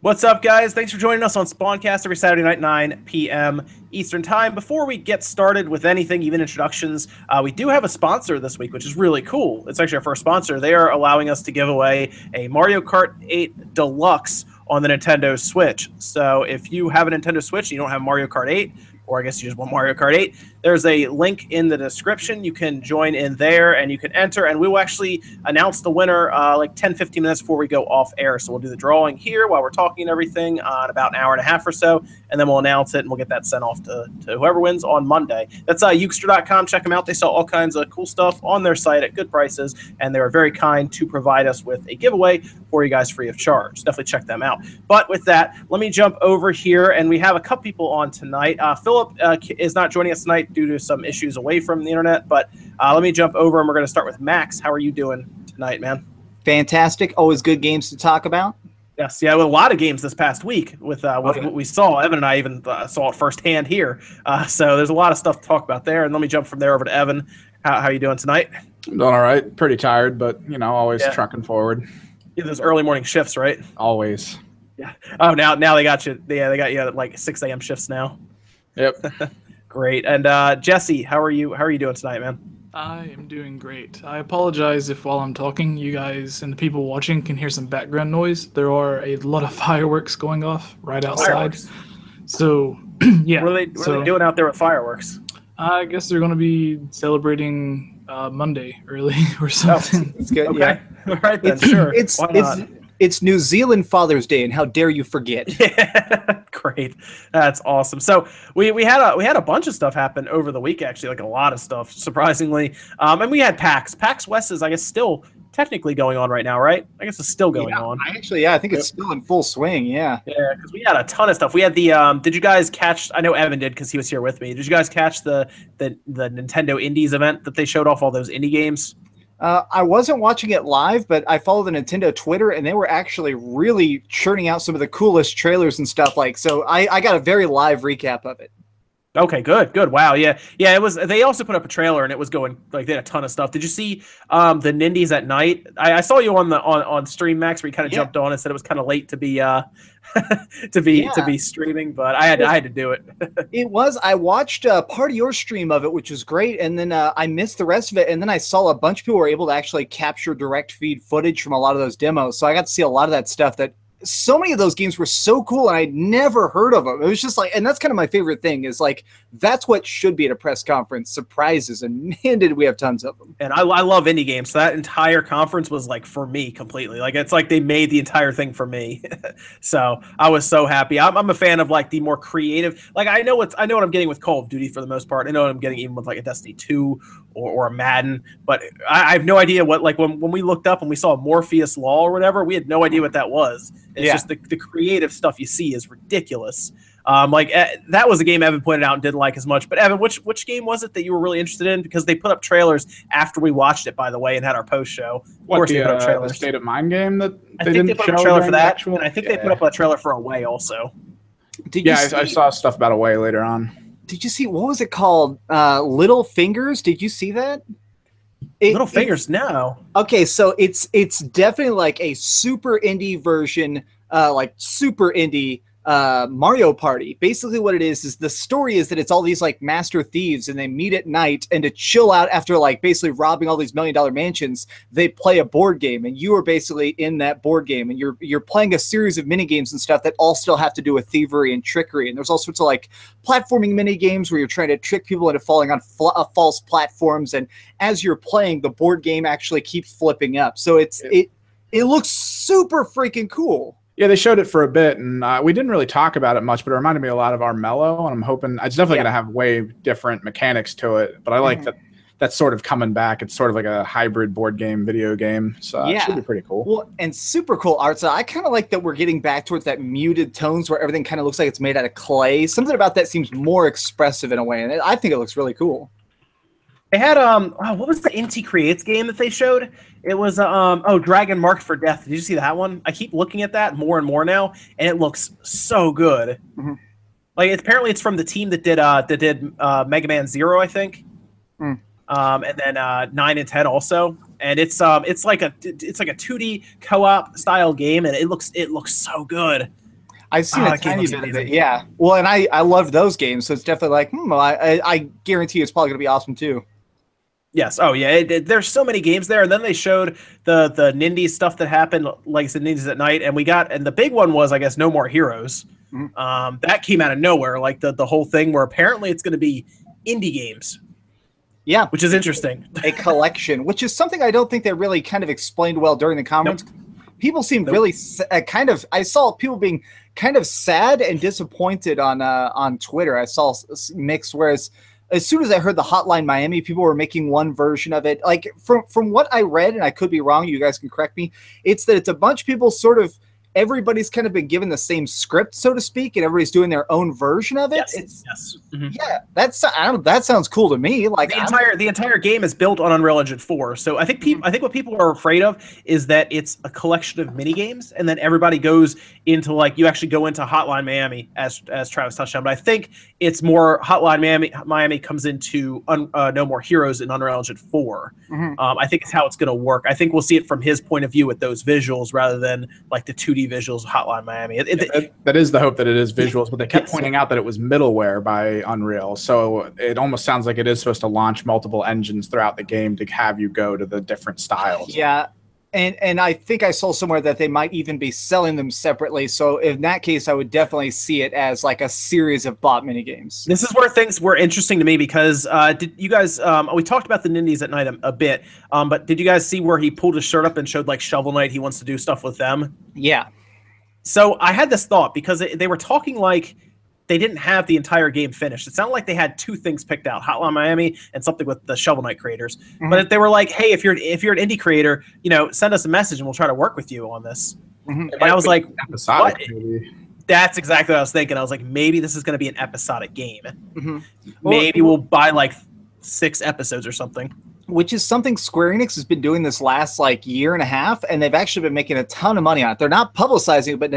What's up, guys? Thanks for joining us on SpawnCast every Saturday night, 9 p.m. Eastern Time. Before we get started with anything, even introductions, we do have a sponsor this week, which is really cool. It's actually our first sponsor. They are allowing us to give away a Mario Kart 8 Deluxe on the Nintendo Switch. So if you have a Nintendo Switch and you don't have Mario Kart 8, or I guess you just want Mario Kart 8, there's a link in the description. You can join in there and you can enter, and we will actually announce the winner like 10-15 minutes before we go off air. So we'll do the drawing here while we're talking and everything in about an hour and a half or so, and then we'll announce it and we'll get that sent off to whoever wins on Monday. That's Ukester.com. Check them out. They sell all kinds of cool stuff on their site at good prices, and they were very kind to provide us with a giveaway for you guys free of charge. Definitely check them out. But with that, let me jump over here, and we have a couple people on tonight. Philip is not joining us tonight due to some issues away from the internet, but let me jump over, and we're going to start with Max. How are you doing tonight, man? Fantastic. Always good games to talk about. Yes, yeah, with a lot of games this past week with what we saw. Evan and I even saw it firsthand here. So there's a lot of stuff to talk about there. And let me jump from there over to Evan. How are you doing tonight? I'm doing all right. Pretty tired, but, always trucking forward. Yeah, those early morning shifts, right? Always. Yeah. Oh, now they got you. Yeah, they got you at like 6 a.m. shifts now. Yep. Great. And Jesse, how are you doing tonight, man? I am doing great. I apologize if while I'm talking, you guys and the people watching can hear some background noise. There are a lot of fireworks going off right outside. Fireworks. So, yeah. What are they doing out there with fireworks? I guess they're going to be celebrating Monday early or something. It's good. Okay. Yeah. All right, then. Sure. It's New Zealand Father's Day, and how dare you forget? Yeah, great. That's awesome. So we had a bunch of stuff happen over the week, actually, like a lot of stuff, surprisingly. And we had PAX. PAX West is, I guess, still technically going on right now, right? I guess it's still going on. I think it's still in full swing. Yeah. Yeah, because we had a ton of stuff. We had the did you guys catch? I know Evan did because he was here with me. Did you guys catch the Nintendo Indies event that they showed off all those indie games? I wasn't watching it live, but I follow the Nintendo Twitter, and they were actually really churning out some of the coolest trailers and stuff. So I got a very live recap of it. Okay, good. Wow, yeah. It was. They also put up a trailer, and it was going like they had a ton of stuff. Did you see the Nindies at night? I saw you on Stream Max, where you kind of jumped on and said it was kind of late to be to be streaming, but I had to do it. It was. I watched part of your stream of it, which was great, and then I missed the rest of it. And then I saw a bunch of people were able to actually capture direct feed footage from a lot of those demos, so I got to see a lot of that stuff that. So many of those games were so cool, and I'd never heard of them. It was just like, and that's kind of my favorite thing is like, that's what should be at a press conference, surprises, and man, did we have tons of them. And I love indie games, so that entire conference was like for me completely. Like it's like they made the entire thing for me. So I was so happy. I'm a fan of like the more creative. Like I know what I'm getting with Call of Duty for the most part. I know what I'm getting even with like a Destiny 2 or a Madden, but I have no idea what, like when we looked up and we saw Morpheus Law or whatever, we had no idea what that was. It's just the creative stuff you see is ridiculous. That was a game Evan pointed out and didn't like as much. But Evan, which game was it that you were really interested in? Because they put up trailers after we watched it, by the way, and had our post show. The State of Mind game that they didn't put up a trailer for that, and I think they put up a trailer for Away also. I saw stuff about Away later on. Did you see, what was it called? Little Fingers? Did you see that? Little Fingers, no. Okay, so it's definitely like a super indie version, like super indie Mario Party. Basically what it is the story is that it's all these like master thieves, and they meet at night, and to chill out after like basically robbing all these $1 million mansions, they play a board game, and you are basically in that board game, and you're playing a series of mini games and stuff that all still have to do with thievery and trickery. And there's all sorts of like platforming mini games where you're trying to trick people into falling on false platforms, and as you're playing, the board game actually keeps flipping up. So it looks super freaking cool. Yeah, they showed it for a bit, and we didn't really talk about it much, but it reminded me a lot of Armello, and I'm hoping it's definitely going to have way different mechanics to it, but I like that that's sort of coming back. It's sort of like a hybrid board game, video game, so it should be pretty cool. Well, and super cool art. So I kind of like that we're getting back towards that muted tones where everything kind of looks like it's made out of clay. Something about that seems more expressive in a way, and I think it looks really cool. They had what was the Inti Creates game that they showed? It was Dragon Marked for Death. Did you see that one? I keep looking at that more and more now, and it looks so good. Mm-hmm. Like apparently it's from the team that did Mega Man 0, I think. And then 9 and 10 also. And it's like a 2D co-op style game, and it looks so good. I've seen a tiny looks bit of it. amazing. Yeah. Well, and I love those games, so it's definitely like, well, I guarantee it's probably going to be awesome too. Yes. Oh, yeah. There's so many games there, and then they showed the Nindies stuff that happened, like I said, Nindies at Night, and the big one was, I guess, No More Heroes. That came out of nowhere, like the whole thing where apparently it's going to be indie games. Yeah, which is interesting. A collection, which is something I don't think they really kind of explained well during the conference. Nope. People seemed really kind of. I saw people being kind of sad and disappointed on Twitter. I saw mixed, whereas as soon as I heard the Hotline Miami, people were making one version of it. Like from what I read, and I could be wrong, you guys can correct me, it's that it's a bunch of people sort of, everybody's kind of been given the same script, so to speak, and everybody's doing their own version of it. Yes. Yeah, that sounds cool to me. Like the entire game is built on Unreal Engine 4. So I think what people are afraid of is that it's a collection of mini games, and then everybody goes into, like, you actually go into Hotline Miami, as Travis touched on. But I think it's more Hotline Miami comes into No More Heroes in Unreal Engine 4. I think it's how it's going to work. I think we'll see it from his point of view with those visuals rather than like the 2D visuals of Hotline Miami. That is the hope, that it is visuals, but they kept pointing out that it was middleware by Unreal, so it almost sounds like it is supposed to launch multiple engines throughout the game to have you go to the different styles. Yeah, and I think I saw somewhere that they might even be selling them separately, so in that case I would definitely see it as like a series of bot minigames. This is where things were interesting to me because did you guys we talked about the Nindies at Night a bit, but did you guys see where he pulled his shirt up and showed like Shovel Knight, he wants to do stuff with them? Yeah. So I had this thought because they were talking like they didn't have the entire game finished. It sounded like they had two things picked out, Hotline Miami and something with the Shovel Knight creators. But they were like, hey, if you're an indie creator, send us a message and we'll try to work with you on this. And I was like, episodic, what? maybe. That's exactly what I was thinking. I was like, maybe this is going to be an episodic game. Maybe we'll buy like 6 episodes or something. Which is something Square Enix has been doing this last like year and a half, and they've actually been making a ton of money on it. They're not publicizing it, but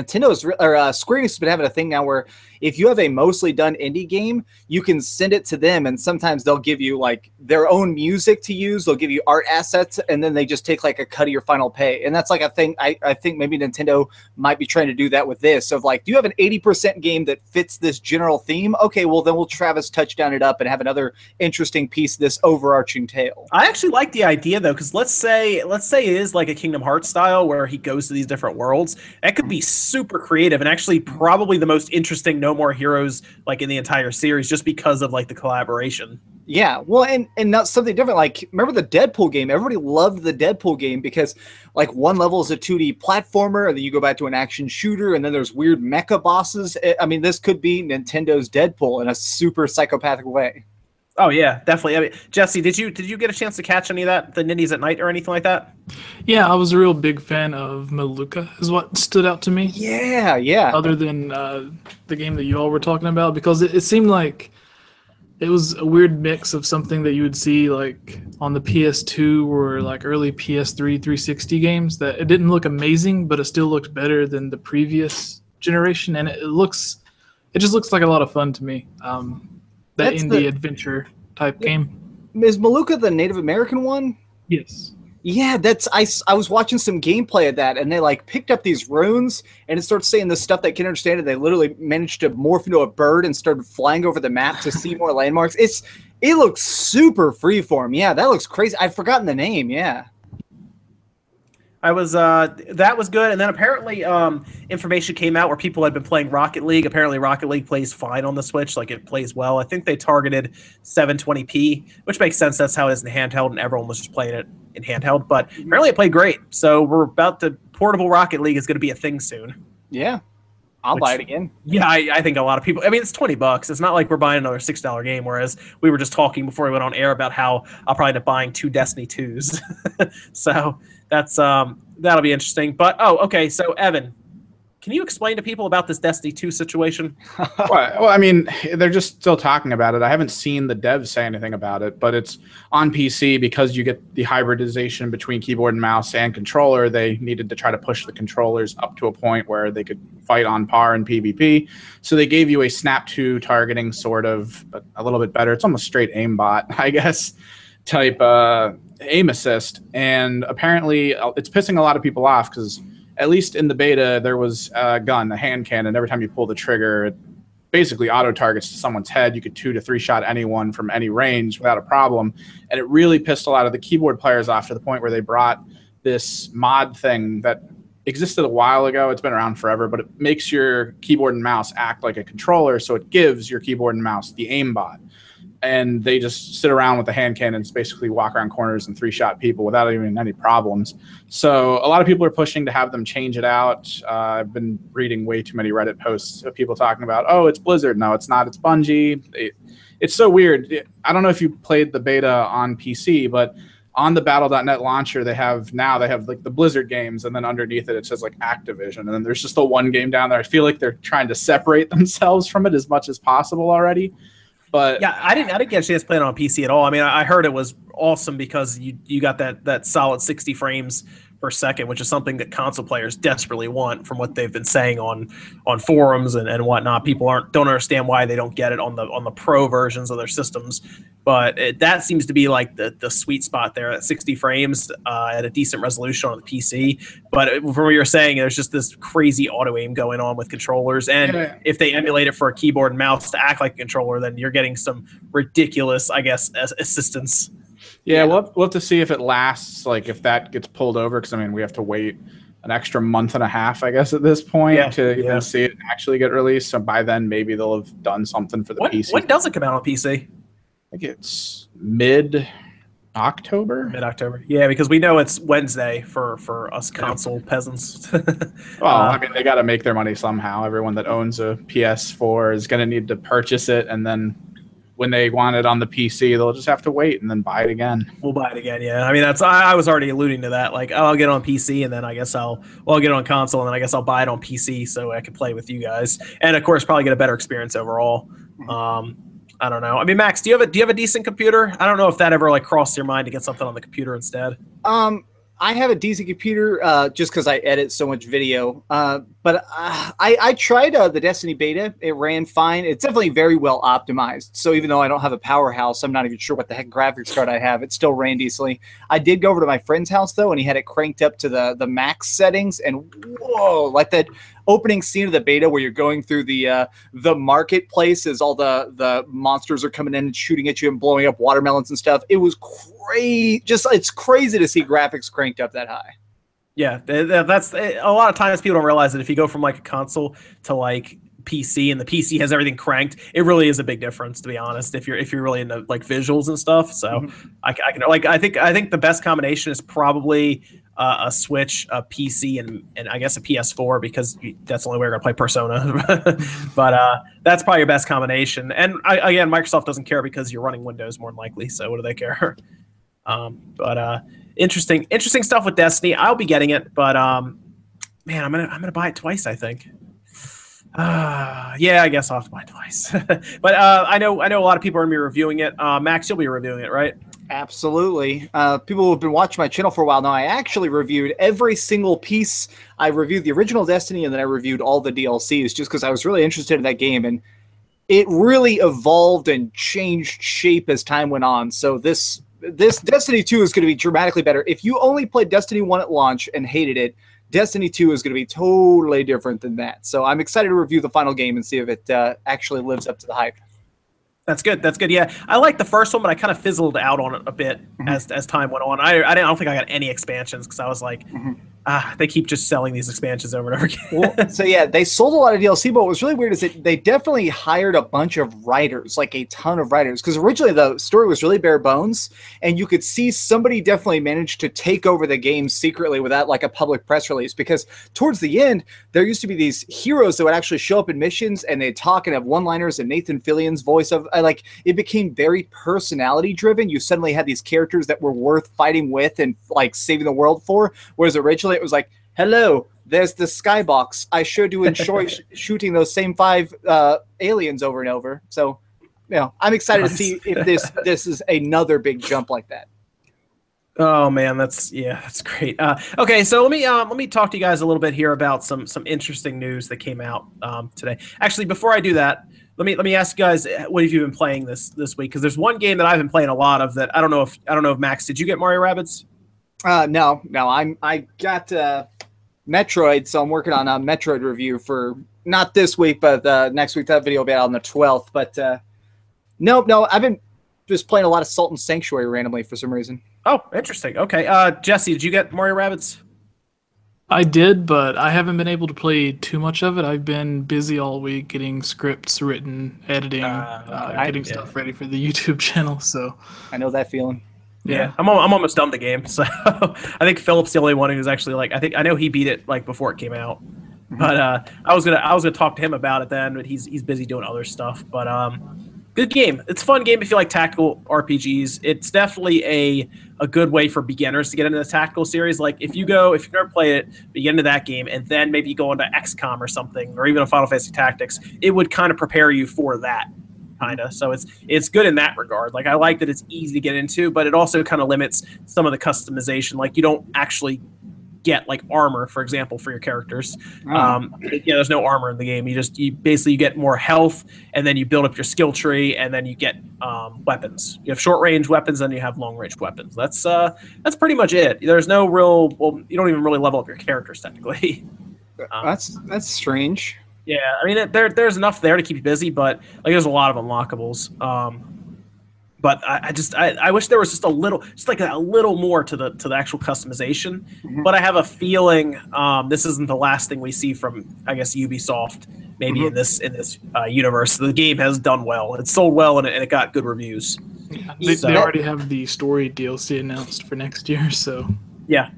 Square Enix has been having a thing now where if you have a mostly done indie game, you can send it to them, and sometimes they'll give you like their own music to use. They'll give you art assets, and then they just take like a cut of your final pay. And that's like a thing. I think maybe Nintendo might be trying to do that with this. Of like, do you have an 80% game that fits this general theme? Okay, well then we'll Travis touchdown it up and have another interesting piece of this overarching tale. I actually like the idea though, because let's say it is like a Kingdom Hearts style where he goes to these different worlds. That could be super creative and actually probably the most interesting No More Heroes like in the entire series, just because of like the collaboration. Yeah, well, and not something different. Like, remember the Deadpool game? Everybody loved the Deadpool game because, like, one level is a 2D platformer, and then you go back to an action shooter, and then there's weird mecha bosses. I mean, this could be Nintendo's Deadpool in a super psychopathic way. Oh yeah, definitely. I mean, Jesse, did you get a chance to catch any of that, the Nindies at Night or anything like that? Yeah, I was a real big fan of Maluka, is what stood out to me. Yeah. Other than the game that you all were talking about, because it seemed like it was a weird mix of something that you would see like on the PS2 or like early PS3 360 games. That it didn't look amazing, but it still looked better than the previous generation, and it just looks like a lot of fun to me. That indie adventure type game. Is Maluka the Native American one? Yes. Yeah, I was watching some gameplay of that, and they like picked up these runes, and it starts saying the stuff they can understand, and they literally managed to morph into a bird and started flying over the map to see more landmarks. It looks super freeform. Yeah, that looks crazy. I'd forgotten the name. Yeah. That was good, and then apparently information came out where people had been playing Rocket League. Apparently Rocket League plays fine on the Switch, like it plays well. I think they targeted 720p, which makes sense. That's how it is in handheld, and everyone was just playing it in handheld. But apparently it played great. So we're about to portable Rocket League is going to be a thing soon. Yeah, I'll buy it again. Yeah, I think a lot of people. I mean, it's $20. It's not like we're buying another $6 game. Whereas we were just talking before we went on air about how I'll probably end up buying 2 Destiny 2s. So that's that'll be interesting. But okay. So Evan, can you explain to people about this Destiny 2 situation? Well, I mean, they're just still talking about it. I haven't seen the devs say anything about it, but it's on PC because you get the hybridization between keyboard and mouse and controller. They needed to try to push the controllers up to a point where they could fight on par in PvP. So they gave you a Snap 2 targeting sort of, but a little bit better. It's almost straight aimbot, I guess, type aim assist. And apparently it's pissing a lot of people off because at least in the beta, there was a gun, a hand cannon. Every time you pull the trigger, it basically auto targets to someone's head. You could 2 to 3 shot anyone from any range without a problem. And it really pissed a lot of the keyboard players off to the point where they brought this mod thing that existed a while ago. It's been around forever, but it makes your keyboard and mouse act like a controller. So it gives your keyboard and mouse the aimbot. And they just sit around with the hand cannons, basically walk around corners and 3-shot people without even any problems. So a lot of people are pushing to have them change it out. I've been reading way too many Reddit posts of people talking about, oh, it's Blizzard. No, it's not. It's Bungie. It's so weird. I don't know if you played the beta on PC, but on the Battle.net launcher, they have like the Blizzard games, and then underneath it says like Activision, and then there's just the one game down there. I feel like they're trying to separate themselves from it as much as possible already. But yeah, I didn't get a chance to play it on PC at all. I mean, I heard it was awesome because you got that solid 60 frames per second, which is something that console players desperately want from what they've been saying on forums and whatnot. People don't understand why they don't get it on the pro versions of their systems. But that seems to be like the sweet spot there at 60 frames at a decent resolution on the PC. But from what you're saying, there's just this crazy auto aim going on with controllers. And if they emulate it for a keyboard and mouse to act like a controller, then you're getting some ridiculous, I guess, assistance. Yeah, we'll have to see if it lasts, like if that gets pulled over, because I mean we have to wait an extra month and a half, I guess, at this point to even see it actually get released. So by then maybe they'll have done something for the PC. When does it come out on PC? I think it's mid-October. Mid-October. Yeah, because we know it's Wednesday for us console peasants. Well, I mean, they got to make their money somehow. Everyone that owns a PS4 is going to need to purchase it, and then when they want it on the PC, they'll just have to wait and then buy it again. We'll buy it again, yeah. I mean, I was already alluding to that. Like, I'll get it on PC, and then I guess I'll get it on console, and then I guess I'll buy it on PC so I can play with you guys, and of course, probably get a better experience overall. I don't know. I mean, Max, do you have a decent computer? I don't know if that ever like crossed your mind to get something on the computer instead. I have a decent computer just because I edit so much video. But I tried the Destiny beta. It ran fine. It's definitely very well optimized. So even though I don't have a powerhouse, I'm not even sure what the heck graphics card I have. It still ran decently. I did go over to my friend's house, though, and he had it cranked up to the max settings. And whoa, like that opening scene of the beta where you're going through the marketplace as all the monsters are coming in and shooting at you and blowing up watermelons and stuff. It was crazy. It's crazy to see graphics cranked up that high. Yeah, that's a lot of times people don't realize that if you go from like a console to like PC and the PC has everything cranked, it really is a big difference, to be honest, if you're really into like visuals and stuff. So I think the best combination is probably a Switch, a PC, and I guess a PS4, because that's the only way we're gonna play Persona. But that's probably your best combination. And again, Microsoft doesn't care because you're running Windows more than likely. So what do they care? Interesting stuff with Destiny. I'll be getting it, but man, I'm gonna buy it twice, I think. Yeah, I guess I'll have to buy it twice. But I know a lot of people are gonna be reviewing it. Max, you'll be reviewing it, right? Absolutely. People who have been watching my channel for a while now, I actually reviewed every single piece. I reviewed the original Destiny, and then I reviewed all the DLCs just because I was really interested in that game, and it really evolved and changed shape as time went on. So this Destiny 2 is going to be dramatically better. If you only played Destiny 1 at launch and hated it, Destiny 2 is going to be totally different than that. So I'm excited to review the final game and see if it actually lives up to the hype. That's good. That's good. Yeah, I liked the first one, but I kind of fizzled out on it a bit as time went on. I don't think I got any expansions because I was like, they keep just selling these expansions over and over again. Well, so yeah, they sold a lot of DLC, but what was really weird is that they definitely hired a bunch of writers, like a ton of writers, because originally the story was really bare bones, and you could see somebody definitely managed to take over the game secretly without like a public press release, because towards the end, there used to be these heroes that would actually show up in missions, and they'd talk and have one-liners, and Nathan Fillion's voice of, like, it became very personality-driven. You suddenly had these characters that were worth fighting with and like saving the world for, whereas originally it was like, hello, there's the skybox. I sure do enjoy shooting those same 5 aliens over and over. So, you know, I'm excited to see if this is another big jump like that. Oh man, that's great. Okay, so let me talk to you guys a little bit here about some interesting news that came out today. Actually, before I do that, let me ask you guys, what have you been playing this week? Because there's one game that I've been playing a lot of that I don't know if Max, did you get Mario Rabbids? No, I got Metroid, so I'm working on a Metroid review for not this week, but next week. That video will be out on the 12th. But no, I've been just playing a lot of Salt and Sanctuary randomly for some reason. Oh, interesting. Okay, Jesse, did you get Mario Rabbids? I did, but I haven't been able to play too much of it. I've been busy all week getting scripts written, editing, getting stuff ready for the YouTube channel. So I know that feeling. Yeah, I'm almost done the game. So I think Philip's the only one who's actually like. I know he beat it like before it came out, but I was gonna talk to him about it then, but he's busy doing other stuff. But good game. It's a fun game if you like tactical RPGs. It's definitely a good way for beginners to get into the tactical series. Like if you've never played it, but you get into that game, and then maybe you go into XCOM or something, or even a Final Fantasy Tactics, it would kind of prepare you for that. Kinda. So it's good in that regard. Like I like that it's easy to get into, but it also kind of limits some of the customization. Like you don't actually get like armor, for example, for your characters. There's no armor in the game. You basically get more health, and then you build up your skill tree, and then you get weapons. You have short range weapons, and you have long range weapons. That's pretty much it. There's no real. Well, you don't even really level up your characters technically. That's strange. Yeah, I mean, there's enough there to keep you busy, but like there's a lot of unlockables. But I wish there was just a little more to the actual customization. But I have a feeling this isn't the last thing we see from, I guess, Ubisoft. Maybe in this universe, the game has done well. It sold well, and it got good reviews. They already have the story DLC announced for next year, so yeah.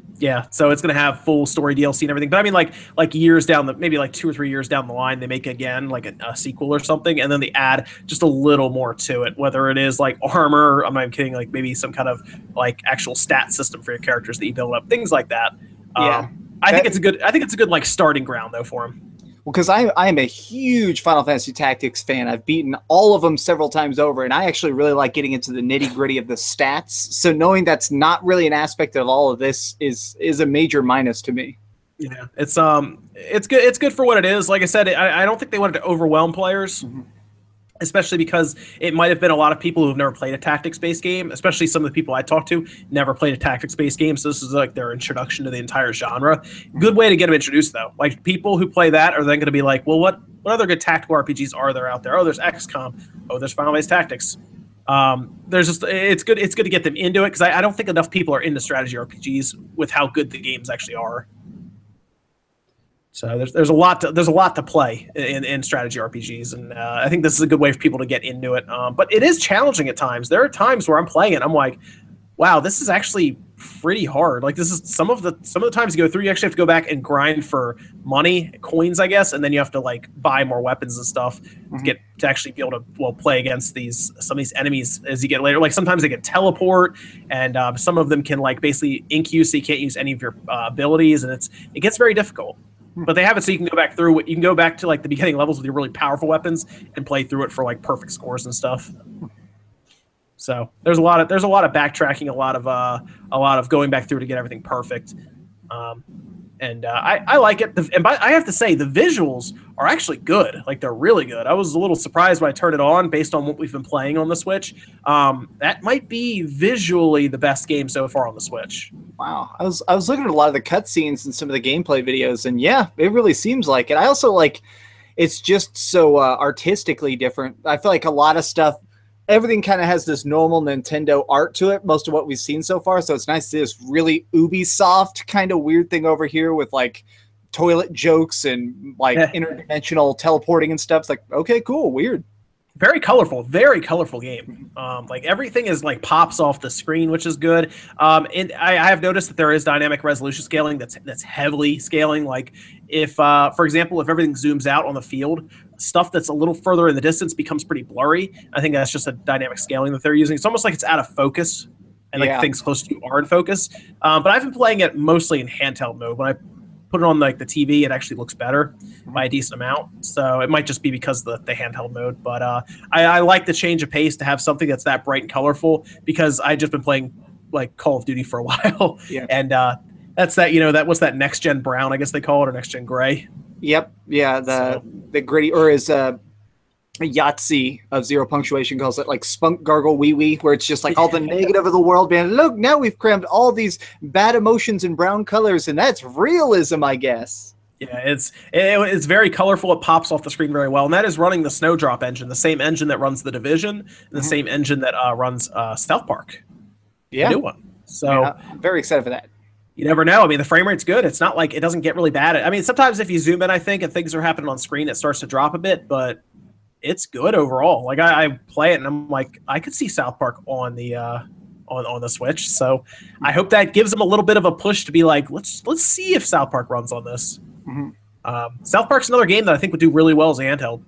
So it's gonna have full story DLC and everything. But I mean, like years down maybe like 2 or 3 years down the line, they make again like a sequel or something, and then they add just a little more to it. Whether it is like armor, I'm not even kidding, like maybe some kind of like actual stat system for your characters that you build up, things like that. I think it's a good like starting ground though for them. Well, because I am a huge Final Fantasy Tactics fan. I've beaten all of them several times over, and I actually really like getting into the nitty-gritty of the stats. So knowing that's not really an aspect of all of this is a major minus to me. Yeah, it's good. It's good for what it is. Like I said, I don't think they wanted to overwhelm players. Especially because it might have been a lot of people who have never played a tactics-based game, especially some of the people I talked to never played a tactics-based game, so this is like their introduction to the entire genre. Good way to get them introduced, though. Like, people who play that are then going to be like, well, what other good tactical RPGs are there out there? Oh, there's XCOM. Oh, there's Final Fantasy Tactics. It's good to get them into it, because I don't think enough people are into strategy RPGs with how good the games actually are. So there's a lot to play in strategy RPGs, and I think this is a good way for people to get into it. But it is challenging at times. There are times where I'm playing it, I'm like, wow, this is actually pretty hard. Like this is some of the times you go through, you actually have to go back and grind for money, coins, I guess, and then you have to like buy more weapons and stuff to actually be able to play against some of these enemies as you get later. Like sometimes they can teleport, and some of them can like basically ink you, so you can't use any of your abilities, and it gets very difficult. But they have it so you can go back through it. You can go back to like the beginning levels with your really powerful weapons and play through it for like perfect scores and stuff. So there's a lot of backtracking, a lot of going back through to get everything perfect. I like it. I have to say the visuals are actually good. Like they're really good. I was a little surprised when I turned it on based on what we've been playing on the Switch. That might be visually the best game so far on the Switch. Wow. I was looking at a lot of the cutscenes and some of the gameplay videos, and yeah, it really seems like it. I also like it's just so artistically different. I feel like a lot of stuff, everything kind of has this normal Nintendo art to it, most of what we've seen so far. So it's nice to see this really Ubisoft kind of weird thing over here with like toilet jokes and like interdimensional teleporting and stuff. It's like, okay, cool, weird. Very colorful game. Like everything is like pops off the screen, which is good. And I have noticed that there is dynamic resolution scaling that's heavily scaling. Like if, for example, if everything zooms out on the field, stuff that's a little further in the distance becomes pretty blurry. I think that's just a dynamic scaling that they're using. It's almost like it's out of focus, and like things close to you are in focus. But I've been playing it mostly in handheld mode. When I put it on like the TV, it actually looks better by a decent amount. So it might just be because of the handheld mode. But I like the change of pace to have something that's that bright and colorful, because I just been playing like Call of Duty for a while. Yeah. And that's that, what's that, next gen brown, I guess they call it, or next gen gray. Yep. Yeah. The gritty, or is Yahtzee of Zero Punctuation calls it like Spunk Gargle Wee Wee, where it's just like all the negative of the world, man. Look, now we've crammed all these bad emotions in brown colors, and that's realism, I guess. Yeah, it's very colorful. It pops off the screen very well, and that is running the Snowdrop engine, the same engine that runs The Division, and the same engine that runs South Park. Yeah, the new one. So yeah, I'm very excited for that. You never know. I mean, the frame rate's good. It's not like it doesn't get really bad. I mean, sometimes if you zoom in, I think, and things are happening on screen, it starts to drop a bit, but it's good overall. Like I play it and I'm like, I could see South Park on the on the Switch. So I hope that gives them a little bit of a push to be like, let's see if South Park runs on this. South Park's another game that I think would do really well as a handheld.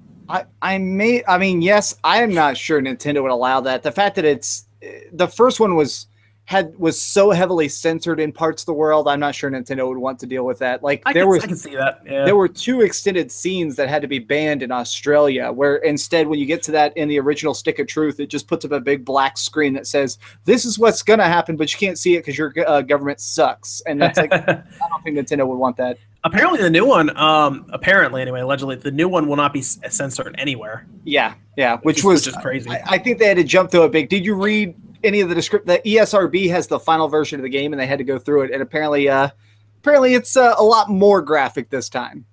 I mean, yes, I am not sure Nintendo would allow that. The fact that it's the first one was so heavily censored in parts of the world, I'm not sure Nintendo would want to deal with that. Like I can see that. Yeah. There were 2 extended scenes that had to be banned in Australia, where instead, when you get to that in the original Stick of Truth, it just puts up a big black screen that says, "This is what's gonna happen," but you can't see it because your government sucks. And that's like, I don't think Nintendo would want that. Apparently, the new one, allegedly, the new one will not be censored anywhere. Yeah, which was just crazy. I think they had to jump through it big. Did you read any of the description? The ESRB has the final version of the game, and they had to go through it. And apparently it's a lot more graphic this time.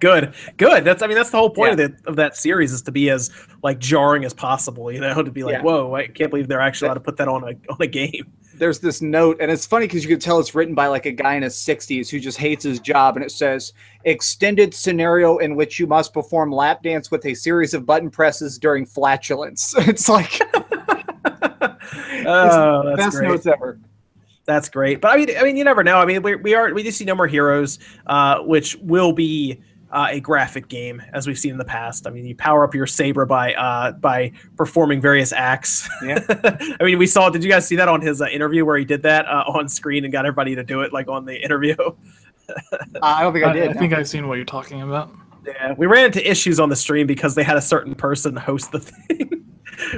Good. That's the whole point of that series, is to be as like jarring as possible. You know, to be like, whoa, I can't believe they're actually allowed to put that on a game. There's this note, and it's funny because you can tell it's written by like a guy in his 60s who just hates his job, and it says, "Extended scenario in which you must perform lap dance with a series of button presses during flatulence." It's like, oh, that's best great. Notes ever. That's great. But I mean, you never know. I mean, we do see No More Heroes, which will be a graphic game, as we've seen in the past. I mean, you power up your saber by performing various acts. Yeah. I mean, we saw. Did you guys see that on his interview where he did that on screen and got everybody to do it like on the interview? I don't think I did. I think I've seen what you're talking about. Yeah, we ran into issues on the stream because they had a certain person host the thing,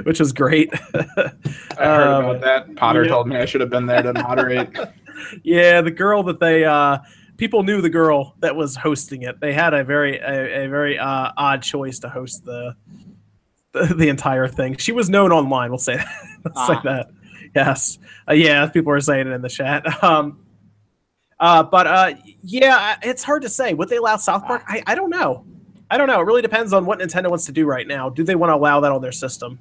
which was great. I heard about that. Potter told me I should have been there to moderate. Yeah, the girl that they people knew the girl that was hosting it. They had a very odd choice to host the entire thing. She was known online. We'll say that. Say that. Yes. Yeah. People are saying it in the chat. Yeah, it's hard to say. Would they allow South Park? I don't know. It really depends on what Nintendo wants to do right now. Do they want to allow that on their system?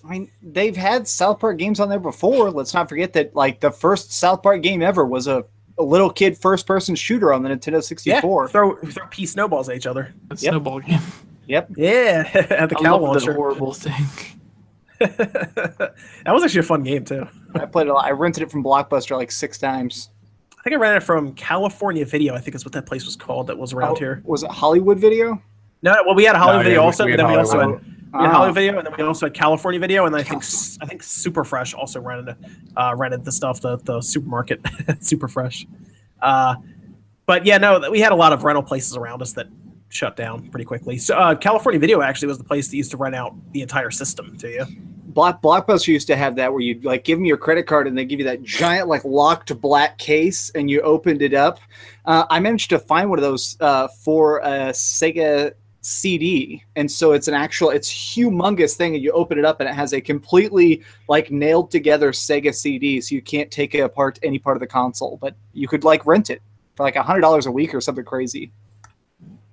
I mean, they've had South Park games on there before. Let's not forget that, like, the first South Park game ever was a little kid first-person shooter on the Nintendo 64. Yeah, throw pea snowballs at each other. A snowball game. Yep. Yeah, at the cow launcher. That horrible thing. That was actually a fun game too. I played it a lot. I rented it from Blockbuster like 6 times. I think I ran it from California Video. I think is what that place was called. That was around here. Was it Hollywood Video? No, well, we had a Hollywood Video also, but then we also had Hollywood Video, and then we also had California Video, and then I think Super Fresh also rented the stuff, the supermarket, Super Fresh. But yeah, no, we had a lot of rental places around us that shut down pretty quickly. So California Video actually was the place that used to rent out the entire system to you. Blockbuster used to have that where you'd like give them your credit card and they give you that giant like locked black case and you opened it up. I managed to find one of those for a Sega CD, and so it's humongous thing, and you open it up and it has a completely like nailed together Sega CD, so you can't take it apart any part of the console, but you could like rent it for like $100 a week or something crazy.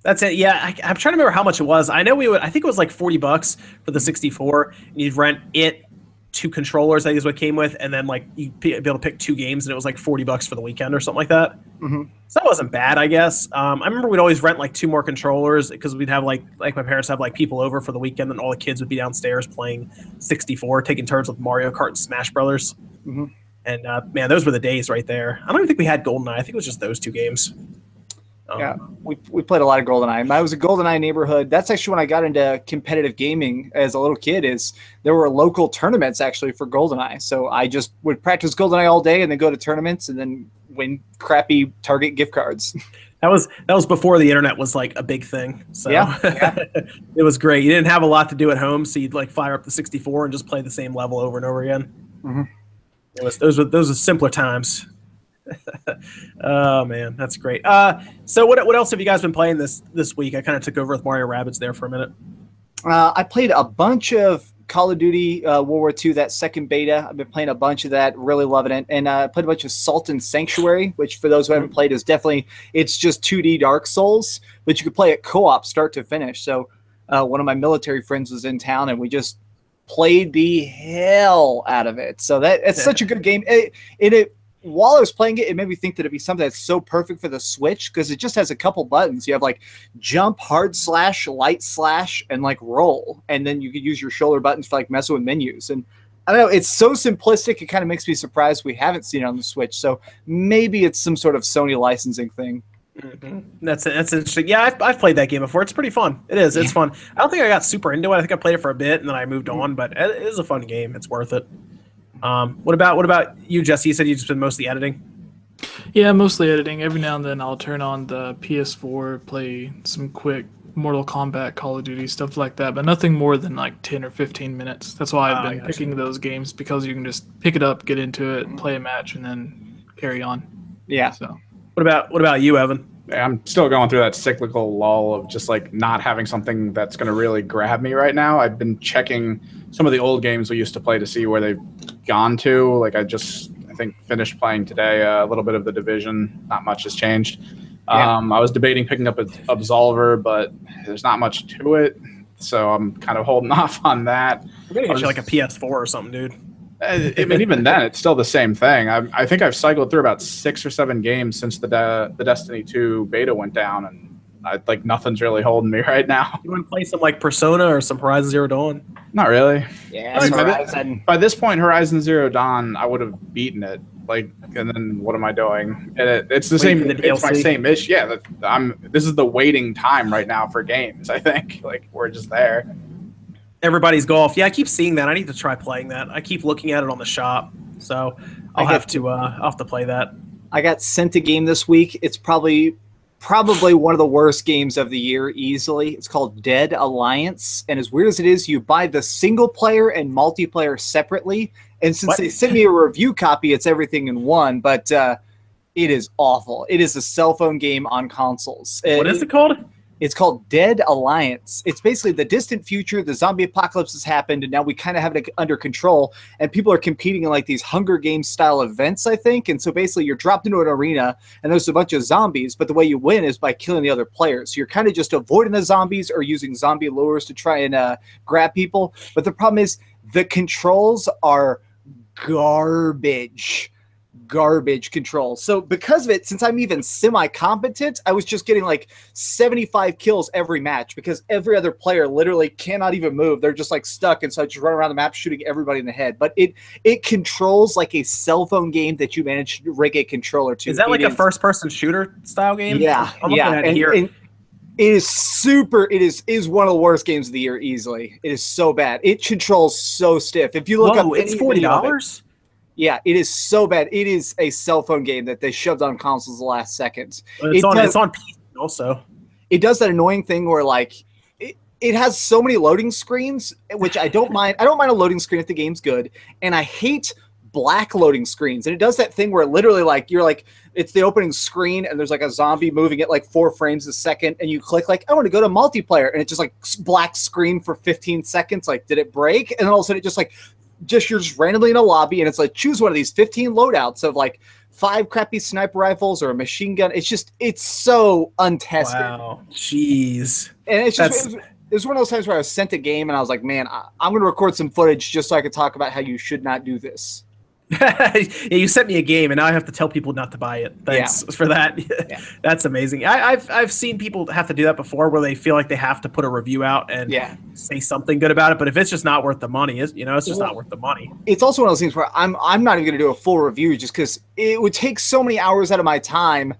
That's it. Yeah, I'm trying to remember how much it was. I know I think it was like $40 for the 64. And you'd rent it, 2 controllers, I think is what it came with, and then like you'd be able to pick 2 games, and it was like $40 for the weekend or something like that. Mm-hmm. So that wasn't bad, I guess. I remember we'd always rent like 2 more controllers because we'd have like my parents have like people over for the weekend, and all the kids would be downstairs playing 64, taking turns with Mario Kart and Smash Brothers. Mm-hmm. And man, those were the days right there. I don't even think we had GoldenEye. I think it was just those 2 games. Yeah, we played a lot of GoldenEye. I was a GoldenEye neighborhood. That's actually when I got into competitive gaming as a little kid. There were local tournaments actually for GoldenEye. So I just would practice GoldenEye all day and then go to tournaments and then win crappy Target gift cards. That was before the internet was like a big thing. So yeah. It was great. You didn't have a lot to do at home, so you'd like fire up the 64 and just play the same level over and over again. Mm-hmm. Those were simpler times. Oh man, that's great. So what else have you guys been playing this week? I kind of took over with Mario Rabbids there for a minute. I played a bunch of Call of Duty World War II, that second beta. I've been playing a bunch of that, really loving it. And I played a bunch of Salt and Sanctuary, which for those who haven't played is definitely, it's just 2D Dark Souls, but you could play it co-op start to finish. So one of my military friends was in town and we just played the hell out of it. So it's such a good game. While I was playing it, it made me think that it'd be something that's so perfect for the Switch because it just has a couple buttons. You have like jump, hard slash, light slash, and like roll. And then you could use your shoulder buttons for like messing with menus. And I don't know, it's so simplistic. It kind of makes me surprised we haven't seen it on the Switch. So maybe it's some sort of Sony licensing thing. That's interesting. Yeah, I've played that game before. It's pretty fun. It is. It's fun. I don't think I got super into it. I think I played it for a bit and then I moved on. But it is a fun game. It's worth it. What about you, Jesse? You said you've just been mostly editing. Yeah, mostly editing. Every now and then I'll turn on the PS4, play some quick Mortal Kombat, Call of Duty, stuff like that, but nothing more than like 10 or 15 minutes. That's why I've been picking those games because you can just pick it up, get into it, play a match, and then carry on. Yeah. So, what about you, Evan? I'm still going through that cyclical lull of just like not having something that's going to really grab me right now. I've been checking some of the old games we used to play to see where they've gone to. Like I think finished playing today a little bit of The Division. Not much has changed. I was debating picking up Absolver, but there's not much to it, so I'm kind of holding off on that. We're gonna get you like a PS4 or something, dude. I mean, even then, it's still the same thing. I think I've cycled through about 6 or 7 games since the Destiny 2 beta went down, and nothing's really holding me right now. You want to play some like Persona or some Horizon Zero Dawn? Not really. Yeah, I mean, by this point, Horizon Zero Dawn, I would have beaten it. Like, and then what am I doing? And it's the same. It's my same issue. Yeah, this is the waiting time right now for games. I think like we're just there. Everybody's Golf. Yeah, I keep seeing that. I need to try playing that. I keep looking at it on the shop, so I'll have to play that. I got sent a game this week. It's probably one of the worst games of the year, easily. It's called Dead Alliance, and as weird as it is, you buy the single player and multiplayer separately. And since they sent me a review copy, it's everything in one. But it is awful. It is a cell phone game on consoles. What is it called? It's called Dead Alliance. It's basically the distant future. The zombie apocalypse has happened, and now we kind of have it under control. And people are competing in like these Hunger Games style events, I think. And so basically, you're dropped into an arena, and there's a bunch of zombies. But the way you win is by killing the other players. So you're kind of just avoiding the zombies or using zombie lures to try and grab people. But the problem is the controls are garbage control. So because of it, since I'm even semi-competent, I was just getting like 75 kills every match because every other player literally cannot even move. They're just like stuck, and so I just run around the map shooting everybody in the head. But it controls like a cell phone game that you manage to rig a controller to. Is that like a first-person shooter style game? Yeah, and it is super. It is one of the worst games of the year easily. It is so bad. It controls so stiff. If you look up, it's $40. Yeah, it is so bad. It is a cell phone game that they shoved on consoles the last seconds. It's on PC also. It does that annoying thing where like it has so many loading screens, which I don't mind. I don't mind a loading screen if the game's good, and I hate black loading screens. And it does that thing where literally like you're like it's the opening screen and there's like a zombie moving at like 4 frames a second, and you click like I want to go to multiplayer, and it just like black screen for 15 seconds. Like, did it break? And then all of a sudden it just like you're just randomly in a lobby, and it's like choose one of these 15 loadouts of like 5 crappy sniper rifles or a machine gun. It's so untested. Wow, jeez. And it's just it was one of those times where I was sent a game and I was like, man, I'm going to record some footage just so I could talk about how you should not do this. Yeah, you sent me a game, and now I have to tell people not to buy it. Thanks for that. Yeah. That's amazing. I've seen people have to do that before, where they feel like they have to put a review out and say something good about it. But if it's just not worth the money, it's just not worth the money. It's also one of those things where I'm not even going to do a full review just because it would take so many hours out of my time,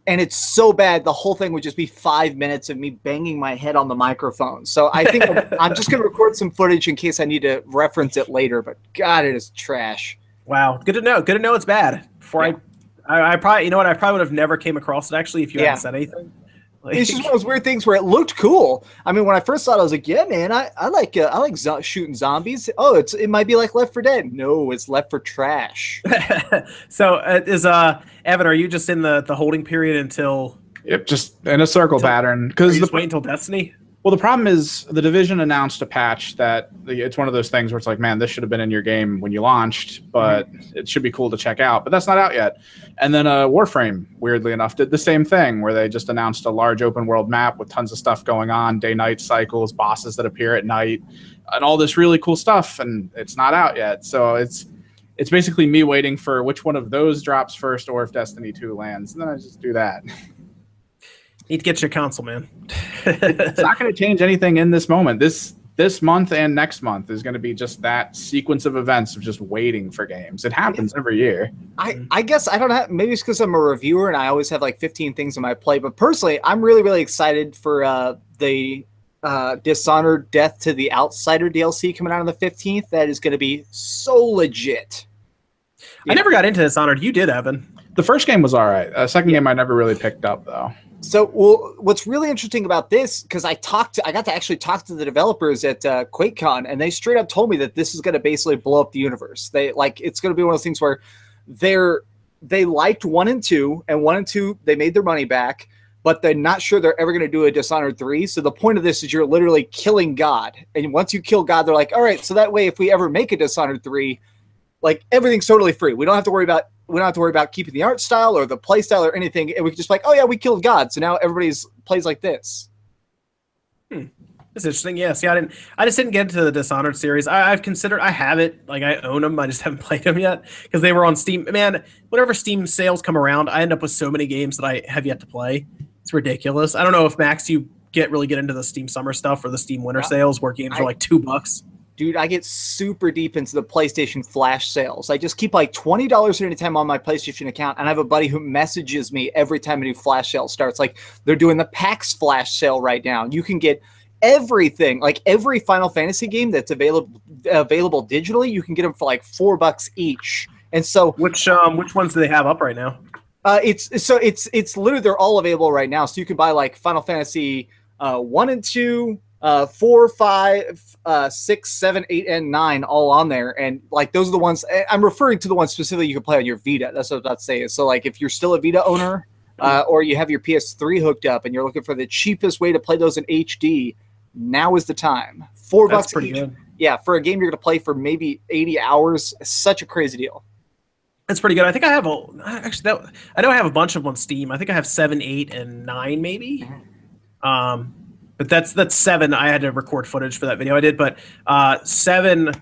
and it's so bad. The whole thing would just be 5 minutes of me banging my head on the microphone. So I think I'm just going to record some footage in case I need to reference it later. But God, it is trash. Wow, good to know. Good to know it's bad. I probably, I probably would have never came across it actually if you hadn't said anything. Like, it's just one of those weird things where it looked cool. I mean, when I first saw it, I was like, "Yeah, man, I like shooting zombies." Oh, it might be like Left 4 Dead. No, it's Left for Trash. So is Evan? Are you just in the holding period until? Yep, just in a circle pattern. Because just wait until Destiny. Well, the problem is the Division announced a patch that it's one of those things where it's like, man, this should have been in your game when you launched, but it should be cool to check out. But that's not out yet. And then Warframe, weirdly enough, did the same thing where they just announced a large open world map with tons of stuff going on, day-night cycles, bosses that appear at night, and all this really cool stuff, and it's not out yet. So it's basically me waiting for which one of those drops first or if Destiny 2 lands, and then I just do that. Need to get your console, man. It's not going to change anything in this moment. This month and next month is going to be just that sequence of events of just waiting for games. It happens every year. I guess I don't have. Maybe it's because I'm a reviewer and I always have like 15 things on my plate. But personally, I'm really, really excited for the Dishonored Death to the Outsider DLC coming out on the 15th. That is going to be so legit. I never got into Dishonored. You did, Evan. The first game was all right. Second game I never really picked up, though. So, well, what's really interesting about this, because I got to actually talk to the developers at QuakeCon, and they straight up told me that this is going to basically blow up the universe. It's going to be one of those things where they liked 1 and 2, and 1 and 2 they made their money back, but they're not sure they're ever going to do a Dishonored 3. So the point of this is you're literally killing God, and once you kill God, they're like, all right, so that way if we ever make a Dishonored 3, like everything's totally free. We don't have to worry about keeping the art style or the play style or anything. And we can just like, oh yeah, we killed God, so now everybody's plays like this. That's interesting. Yeah, see, I just didn't get into the Dishonored series. I've considered, I have it, like I own them. I just haven't played them yet because they were on Steam. Man, whenever Steam sales come around, I end up with so many games that I have yet to play. It's ridiculous. I don't know if Max, you really get into the Steam summer stuff or the Steam winter sales where games are like $2. Dude, I get super deep into the PlayStation Flash sales. I just keep like $20 at any time on my PlayStation account, and I have a buddy who messages me every time a new Flash sale starts. Like, they're doing the PAX Flash sale right now. You can get everything, like every Final Fantasy game that's available digitally, you can get them for like $4 each. And so, which ones do they have up right now? It's literally they're all available right now. So you can buy like Final Fantasy 1 and 2. 4, 5, 6, 7, 8, and 9 all on there, and like those are the ones I'm referring to. The ones specifically you can play on your Vita. That's what I was about to say. So like if you're still a Vita owner, or you have your PS3 hooked up and you're looking for the cheapest way to play those in HD, now is the time. $4 That's pretty each. good. Yeah, for a game you're going to play for maybe 80 hours, such a crazy deal. That's pretty good. I think I have I know I have a bunch of them on Steam. I think I have 7, 8, and 9 maybe. But that's 7. I had to record footage for that video I did, but 7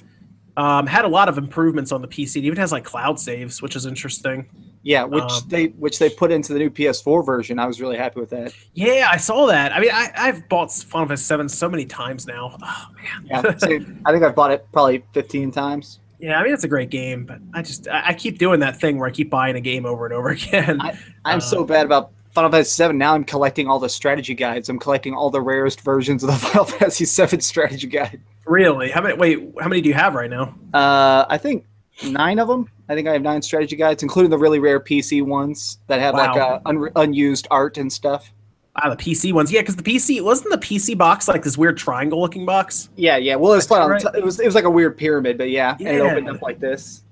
had a lot of improvements on the PC. It even has like cloud saves, which is interesting. Yeah, which they put into the new PS4 version. I was really happy with that. Yeah, I saw that. I mean, I've bought Final Fantasy 7 so many times now. Oh man. Yeah, I think I've bought it probably 15 times. Yeah, I mean it's a great game, but I keep doing that thing where I keep buying a game over and over again. I'm so bad about Final Fantasy VII. Now I'm collecting all the strategy guides. I'm collecting all the rarest versions of the Final Fantasy VII strategy guide. Really? How many do you have right now? I think 9 of them. I think I have 9 strategy guides, including the really rare PC ones that have like unused art and stuff. Wow, the PC ones. Yeah, because wasn't the PC box like this weird triangle-looking box? Yeah. Well, it was fun. Right. It was like a weird pyramid, but yeah, and it opened up like this.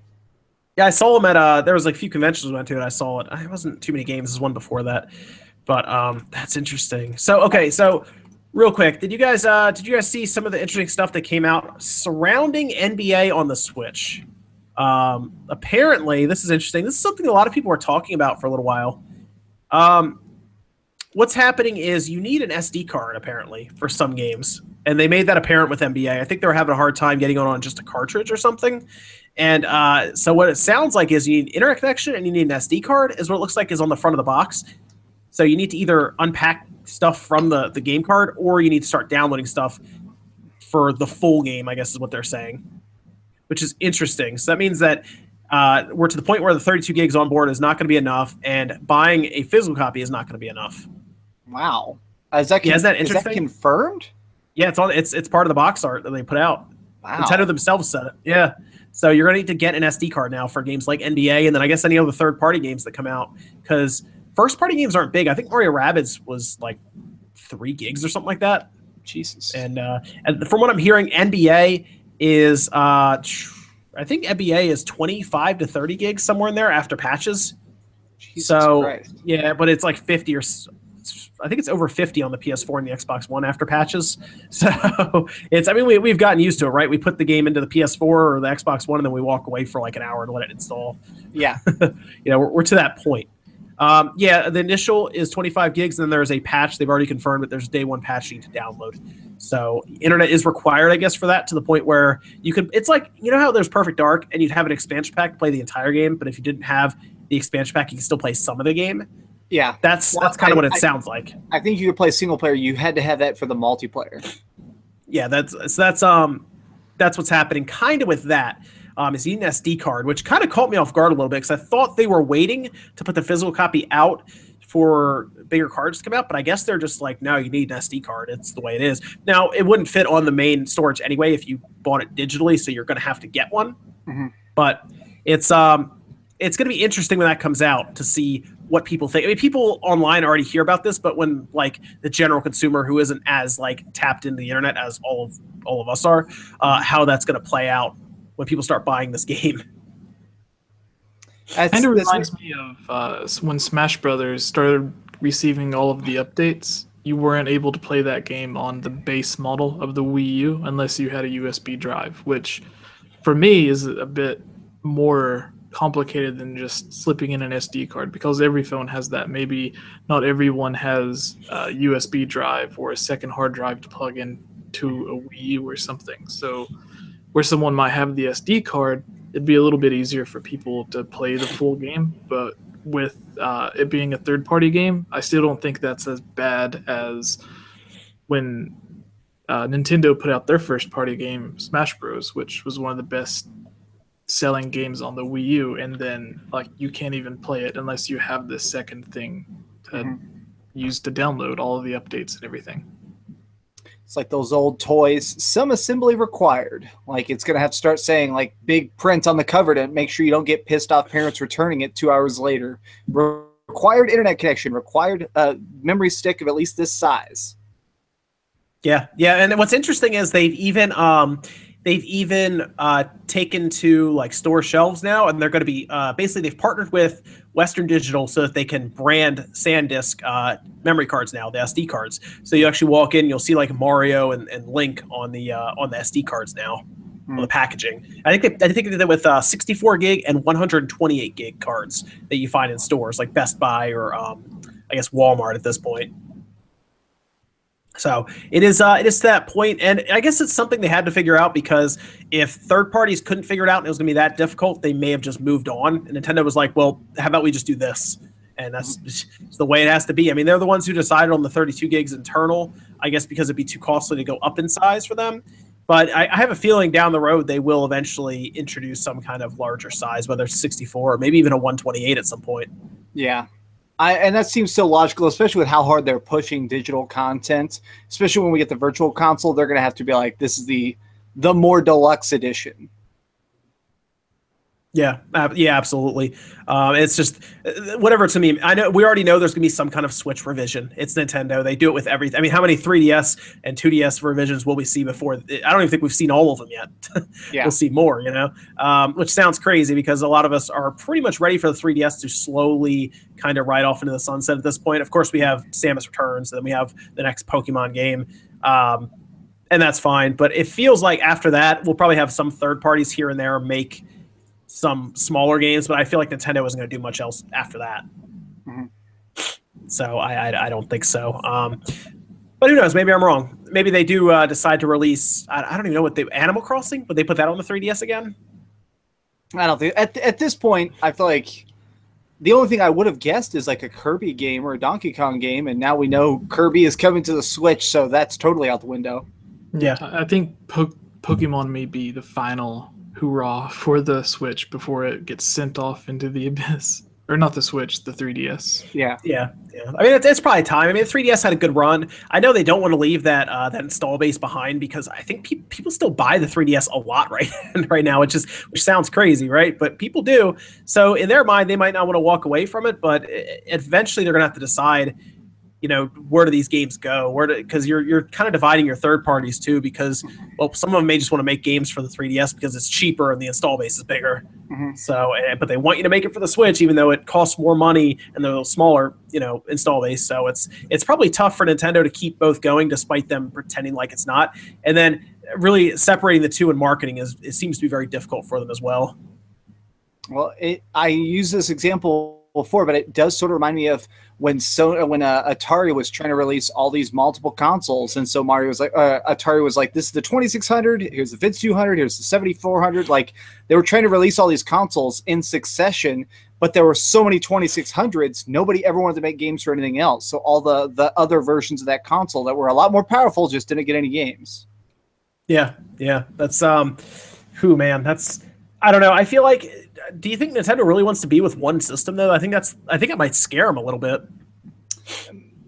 Yeah, I saw them at there was like a few conventions we went to, and I saw it. It wasn't too many games. There's one before that, but that's interesting. So real quick, did you guys see some of the interesting stuff that came out surrounding NBA on the Switch? Apparently, this is interesting. This is something a lot of people are talking about for a little while. What's happening is you need an SD card apparently for some games, and they made that apparent with NBA. I think they were having a hard time getting it on just a cartridge or something. And so what it sounds like is you need internet connection and you need an SD card is what it looks like is on the front of the box. So you need to either unpack stuff from the game card or you need to start downloading stuff for the full game, I guess is what they're saying, which is interesting. So that means that we're to the point where the 32 gigs on board is not going to be enough and buying a physical copy is not going to be enough. Wow. Is that confirmed? Yeah, it's part of the box art that they put out. Wow. Nintendo themselves said it. Yeah. So you're going to need to get an SD card now for games like NBA and then I guess any other third-party games that come out because first-party games aren't big. I think Mario Rabbids was like 3 gigs or something like that. Jesus. And from what I'm hearing, NBA is I think NBA is 25 to 30 gigs somewhere in there after patches. Jesus so Christ. Yeah, but it's like 50 or I think it's over 50 on the PS4 and the Xbox One after patches. So it's, I mean, we've gotten used to it, right? We put the game into the PS4 or the Xbox One, and then we walk away for like an hour and let it install. Yeah. We're to that point. The initial is 25 gigs, and then there's a patch. They've already confirmed that there's a day one patch you need to download. So internet is required, I guess, for that, to the point where you could, it's like, you know how there's Perfect Dark and you'd have an expansion pack to play the entire game, but if you didn't have the expansion pack, you can still play some of the game. Yeah. That's kind of what it sounds like. I think you could play single player. You had to have that for the multiplayer. Yeah, that's what's happening kind of with that. Is you need an SD card, which kind of caught me off guard a little bit because I thought they were waiting to put the physical copy out for bigger cards to come out, but I guess they're just like, no, you need an SD card. It's the way it is. Now, it wouldn't fit on the main storage anyway if you bought it digitally, so you're going to have to get one. Mm-hmm. But it's going to be interesting when that comes out to see what people think. I mean, people online already hear about this, but when like the general consumer who isn't as like tapped into the internet as all of us are, how that's going to play out when people start buying this game. Kind of reminds me of when Smash Brothers started receiving all of the updates. You weren't able to play that game on the base model of the Wii U unless you had a USB drive, which for me is a bit more complicated than just slipping in an SD card because every phone has that. Maybe not everyone has a USB drive or a second hard drive to plug in to a Wii U or something. So where someone might have the SD card, it'd be a little bit easier for people to play the full game. But with it being a third-party game, I still don't think that's as bad as when Nintendo put out their first-party game, Smash Bros., which was one of the best-selling games on the Wii U, and then like you can't even play it unless you have this second thing to use to download all of the updates and everything. It's like those old toys, some assembly required. Like it's going to have to start saying like big print on the cover to make sure you don't get pissed off parents returning it 2 hours later. Required internet connection, required memory stick of at least this size. Yeah. And what's interesting is they've even taken to like store shelves now, and they're going to be basically they've partnered with Western Digital so that they can brand SanDisk memory cards now, the SD cards. So you actually walk in, you'll see like Mario and Link on the SD cards now, on the packaging. I think they did that with 64 gig and 128 gig cards that you find in stores like Best Buy or I guess Walmart at this point. So it is to that point, and I guess it's something they had to figure out because if third parties couldn't figure it out and it was going to be that difficult, they may have just moved on. And Nintendo was like, well, how about we just do this? And that's the way it has to be. I mean, they're the ones who decided on the 32 gigs internal, I guess because it'd be too costly to go up in size for them. But I have a feeling down the road they will eventually introduce some kind of larger size, whether it's 64 or maybe even a 128 at some point. Yeah. And that seems so logical, especially with how hard they're pushing digital content. Especially when we get the virtual console, they're going to have to be like, this is the more deluxe edition. Yeah, absolutely. It's just whatever to me. I know we already know there's gonna be some kind of Switch revision. It's Nintendo; they do it with everything. I mean, how many 3DS and 2DS revisions will we see before? I don't even think we've seen all of them yet. Yeah. We'll see more, which sounds crazy because a lot of us are pretty much ready for the 3DS to slowly kind of ride off into the sunset at this point. Of course, we have Samus Returns, and then we have the next Pokemon game. And that's fine, but it feels like after that, we'll probably have some third parties here and there make some smaller games, but I feel like Nintendo isn't going to do much else after that. Mm-hmm. So I don't think so. But who knows? Maybe I'm wrong. Maybe they do decide to release. I don't even know what Animal Crossing. Would they put that on the 3DS again? I don't think at this point. I feel like the only thing I would have guessed is like a Kirby game or a Donkey Kong game, and now we know Kirby is coming to the Switch, so that's totally out the window. Yeah, I think Pokemon may be the final hoorah for the Switch before it gets sent off into the abyss. Or not the Switch, the 3DS. Yeah. I mean, it's probably time. I mean, the 3DS had a good run. I know they don't want to leave that install base behind because I think people still buy the 3DS a lot right now, which sounds crazy, right? But people do. So in their mind, they might not want to walk away from it, but eventually they're going to have to decide, where do these games go? Because you're kind of dividing your third parties too, because some of them may just want to make games for the 3DS because it's cheaper and the install base is bigger. So, but they want you to make it for the Switch, even though it costs more money and they're a smaller, install base. So it's probably tough for Nintendo to keep both going, despite them pretending like it's not. And then really separating the two in marketing it seems to be very difficult for them as well. Well, I use this example before, but it does sort of remind me of when Atari was trying to release all these multiple consoles, and so Atari was like, this is the 2600, here's the 5200, here's the 7400. Like, they were trying to release all these consoles in succession, but there were so many 2600s, nobody ever wanted to make games for anything else. So all the other versions of that console that were a lot more powerful just didn't get any games. Yeah, that's man, that's, I don't know. I feel like, do you think Nintendo really wants to be with one system though? I think it might scare them a little bit.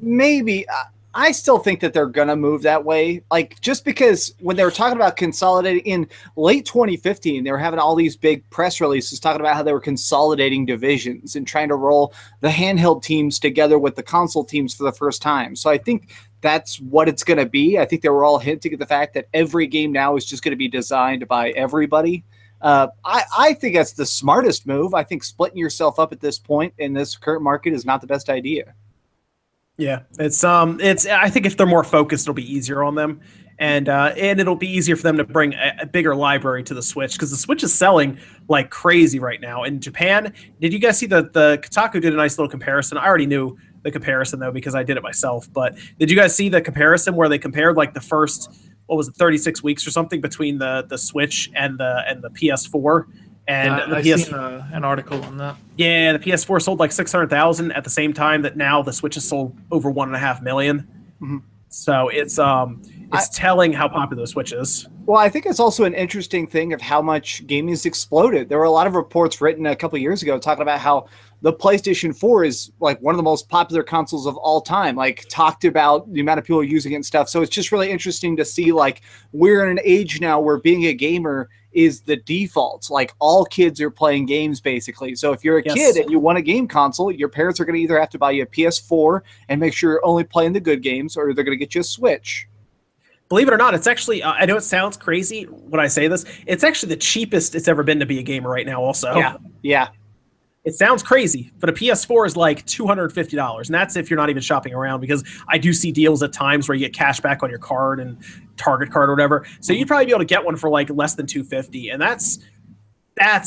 Maybe. I still think that they're going to move that way. Like, just because when they were talking about consolidating in late 2015, they were having all these big press releases talking about how they were consolidating divisions and trying to roll the handheld teams together with the console teams for the first time. So I think that's what it's going to be. I think they were all hinting at the fact that every game now is just going to be designed by everybody. I think that's the smartest move. I think splitting yourself up at this point in this current market is not the best idea. Yeah, it's I think if they're more focused, it'll be easier on them, and it'll be easier for them to bring a bigger library to the Switch, because the Switch is selling like crazy right now in Japan. Did you guys see the Kotaku did a nice little comparison? I already knew the comparison though, because I did it myself. But did you guys see the comparison where they compared like the first, 36 weeks or something between the Switch and the PS4? And I've seen an article on that. Yeah, the PS4 sold like 600,000 at the same time that now the Switch has sold over 1.5 million. So it's telling how popular the Switch is. Well, I think it's also an interesting thing of how much gaming has exploded. There were a lot of reports written a couple of years ago talking about how the PlayStation 4 is like one of the most popular consoles of all time, like talked about the amount of people using it and stuff. So it's just really interesting to see, like, we're in an age now where being a gamer is the default. Like, all kids are playing games basically. So if you're a kid and you want a game console, your parents are going to either have to buy you a PS4 and make sure you're only playing the good games, or they're going to get you a Switch. Believe it or not, it's actually, I know it sounds crazy when I say this, it's actually the cheapest it's ever been to be a gamer right now also. Yeah. It sounds crazy, but a PS4 is like $250, and that's if you're not even shopping around, because I do see deals at times where you get cash back on your card and Target card or whatever. So you'd probably be able to get one for like less than $250, and that's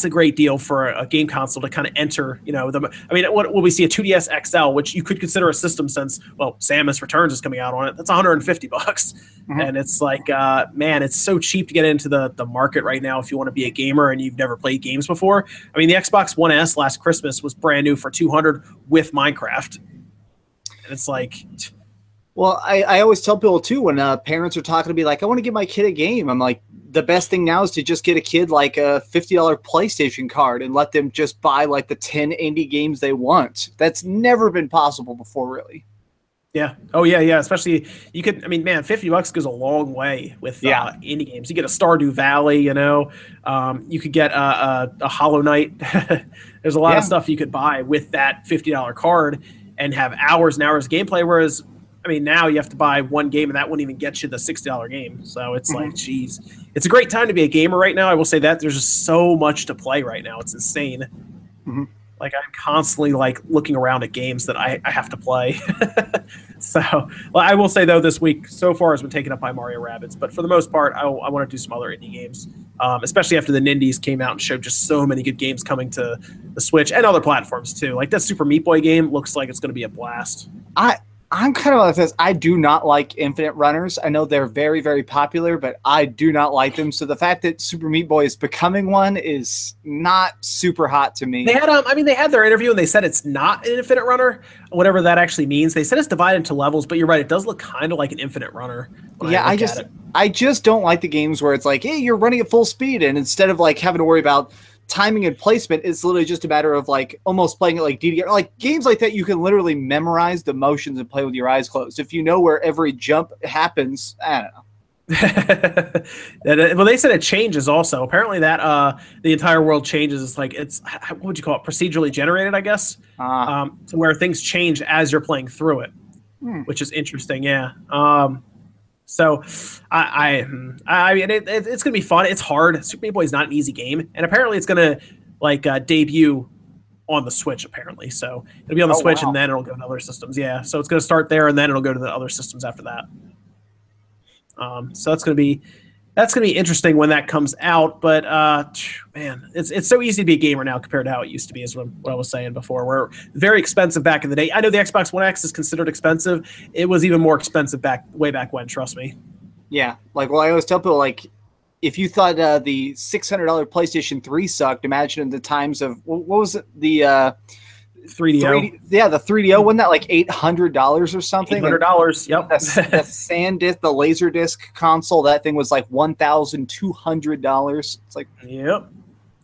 a great deal for a game console to kind of enter, what we see, a 2DS XL, which you could consider a system since, Samus Returns is coming out on it. That's $150. And it's like, man, it's so cheap to get into the market right now if you want to be a gamer and you've never played games before. I mean, the Xbox One S last Christmas was brand new for $200 with Minecraft. And it's like... Well, I always tell people too, when parents are talking to me like, I want to give my kid a game, I'm like, the best thing now is to just get a kid like a $50 PlayStation card and let them just buy like the 10 indie games they want. That's never been possible before, really. Yeah. Oh, yeah. Especially, you could, man, $50 goes a long way with indie games. You get a Stardew Valley, you could get a Hollow Knight. There's a lot of stuff you could buy with that $50 card and have hours and hours of gameplay, whereas now you have to buy one game, and that wouldn't even get you the $60 game. So it's like, geez, it's a great time to be a gamer right now. I will say that there's just so much to play right now. It's insane. Like, I'm constantly like looking around at games that I have to play. So, I will say though, this week so far has been taken up by Mario Rabbids, but for the most part, I want to do some other indie games, especially after the Nindies came out and showed just so many good games coming to the Switch and other platforms too. Like that Super Meat Boy game looks like it's going to be a blast. I'm kind of like this. I do not like Infinite Runners. I know they're very, very popular, but I do not like them. So the fact that Super Meat Boy is becoming one is not super hot to me. They had, they had their interview and they said it's not an Infinite Runner, whatever that actually means. They said it's divided into levels, but you're right, it does look kind of like an Infinite Runner. I just don't like the games where it's like, hey, you're running at full speed, and instead of like having to worry about timing and placement, is literally just a matter of like almost playing it like DDR. Like games like that, you can literally memorize the motions and play with your eyes closed. If you know where every jump happens, I don't know. Well, they said it changes also. Apparently that the entire world changes. It's like, what would you call it? Procedurally generated, I guess. To where things change as you're playing through it. which is interesting. Yeah. So I mean, it's gonna be fun. It's hard. Super Meat Boy is not an easy game, and apparently it's gonna debut on the Switch. Apparently, so it'll be on the Switch, and then it'll go to other systems. Yeah, so it's gonna start there, and then it'll go to the other systems after that. So that's gonna be interesting when that comes out. But man, it's so easy to be a gamer now compared to how it used to be. Is what I was saying before. We're very expensive back in the day. I know the Xbox One X is considered expensive. It was even more expensive way back when. Trust me. Yeah, like, well, I always tell people, like, if you thought the $600 PlayStation 3 sucked, imagine in the times of what was it, the 3DO. Yeah, the 3DO, wasn't that like $800 or something? $800. Yep. The SanDisk, the Laserdisc console, that thing was like $1,200. It's like, yep.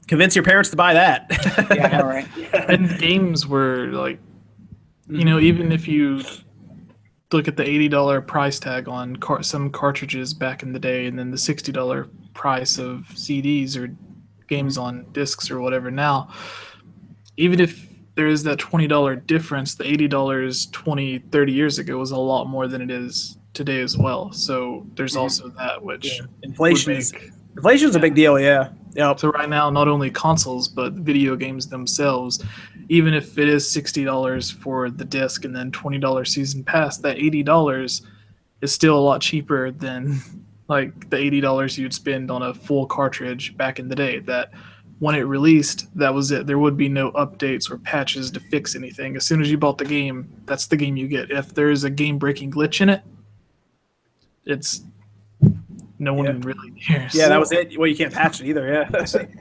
Convince your parents to buy that. Yeah, right. And games were like, you know, even if you look at the $80 price tag on some cartridges back in the day, and then the $60 price of CDs or games on discs or whatever now, even if there is that $20 difference, the $80 30 years ago was a lot more than it is today as well. So there's also that, which inflation's a big deal. Yeah. Yep. So right now, not only consoles, but video games themselves, even if it is $60 for the disc and then $20 season pass, that $80 is still a lot cheaper than like the $80 you'd spend on a full cartridge back in the day. That when it released, that was it. There would be no updates or patches to fix anything. As soon as you bought the game, that's the game you get. If there's a game-breaking glitch in it, it's no one really cares. Yeah, that was it. Well, you can't patch it either. Yeah,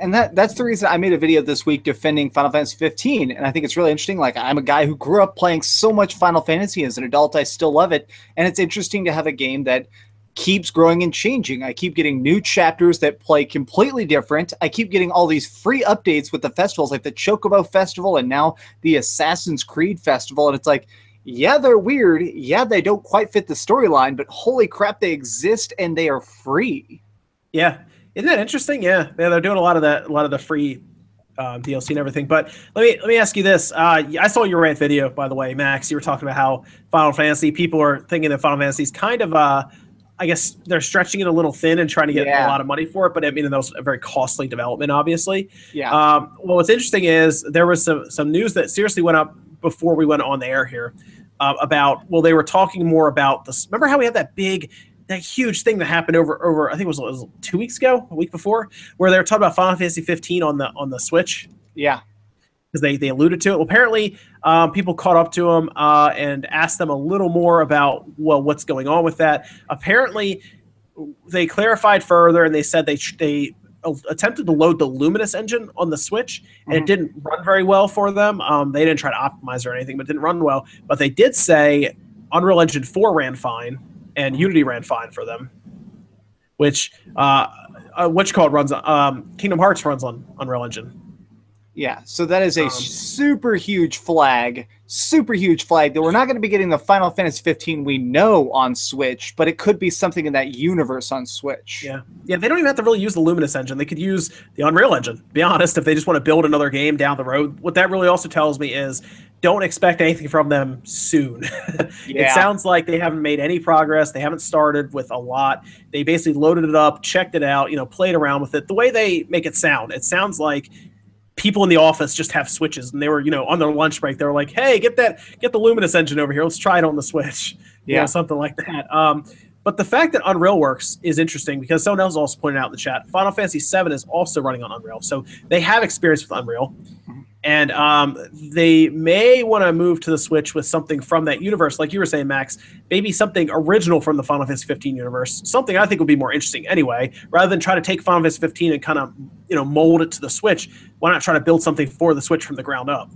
and that's the reason I made a video this week defending Final Fantasy 15, and I think it's really interesting. Like, I'm a guy who grew up playing so much Final Fantasy as an adult. I still love it, and it's interesting to have a game that keeps growing and changing. I keep getting new chapters that play completely different. I keep getting all these free updates with the festivals, like the Chocobo Festival and now the Assassin's Creed Festival, and it's like, yeah, they're weird. Yeah, they don't quite fit the storyline, but holy crap, they exist and they are free. Yeah, isn't that interesting? Yeah, they're doing a lot of the free DLC and everything. But let me ask you this: I saw your rant video, by the way, Max. You were talking about how Final Fantasy people are thinking that Final Fantasy is kind of I guess they're stretching it a little thin and trying to get a lot of money for it. But I mean, that was a very costly development, obviously. Yeah. Well, what's interesting is there was some news that seriously went up before we went on the air here about, well, they were talking more about this. Remember how we had that huge thing that happened over I think it was 2 weeks ago, a week before, where they were talking about Final Fantasy 15 on the Switch? Yeah. Because they alluded to it. Well, apparently people caught up to them and asked them a little more about, well, what's going on with that. Apparently they clarified further, and they said they attempted to load the Luminous engine on the Switch, and it didn't run very well for them. They didn't try to optimize or anything, but it didn't run well. But they did say Unreal Engine 4 ran fine, and Unity ran fine for them, which runs Kingdom Hearts runs on Unreal Engine. Yeah, so that is a super huge flag that we're not going to be getting the Final Fantasy 15 we know on Switch, but it could be something in that universe on Switch. Yeah, they don't even have to really use the Luminous engine. They could use the Unreal Engine, to be honest, if they just want to build another game down the road. What that really also tells me is don't expect anything from them soon. It sounds like they haven't made any progress. They haven't started with a lot. They basically loaded it up, checked it out, played around with it. The way they make it sounds like people in the office just have Switches, and they were, on their lunch break, they were like, hey, get the Luminous engine over here. Let's try it on the Switch. Something like that. But the fact that Unreal works is interesting because someone else also pointed out in the chat, Final Fantasy VII is also running on Unreal. So they have experience with Unreal. And they may want to move to the Switch with something from that universe, like you were saying, Max, maybe something original from the Final Fantasy 15 universe, something I think would be more interesting anyway, rather than try to take Final Fantasy 15 and kind of, mold it to the Switch. Why not try to build something for the Switch from the ground up?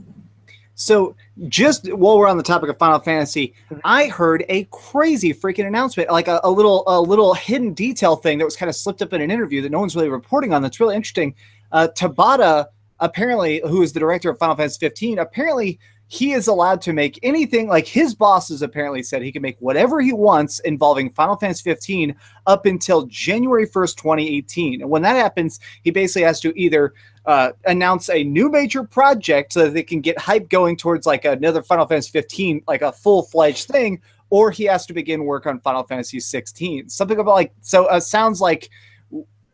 So just while we're on the topic of Final Fantasy, I heard a crazy freaking announcement, like a little hidden detail thing that was kind of slipped up in an interview that no one's really reporting on. That's really interesting. Tabata, apparently, who is the director of Final Fantasy 15, apparently he is allowed to make anything, like his bosses apparently said he can make whatever he wants involving Final Fantasy 15 up until January 1st, 2018. And when that happens, he basically has to either announce a new major project so that they can get hype going towards like another Final Fantasy 15, like a full-fledged thing, or he has to begin work on Final Fantasy 16. Something about like, so sounds like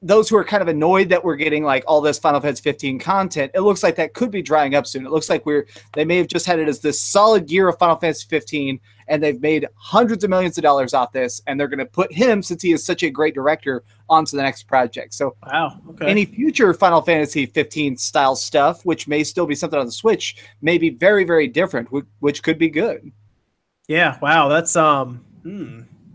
those who are kind of annoyed that we're getting like all this Final Fantasy 15 content, it looks like that could be drying up soon. It looks like they may have just had it as this solid year of Final Fantasy 15, and they've made hundreds of millions of dollars off this, and they're going to put him, since he is such a great director, onto the next project. So wow, okay. Any future Final Fantasy 15 style stuff, which may still be something on the Switch, may be very, very different, which could be good. Yeah, wow, that's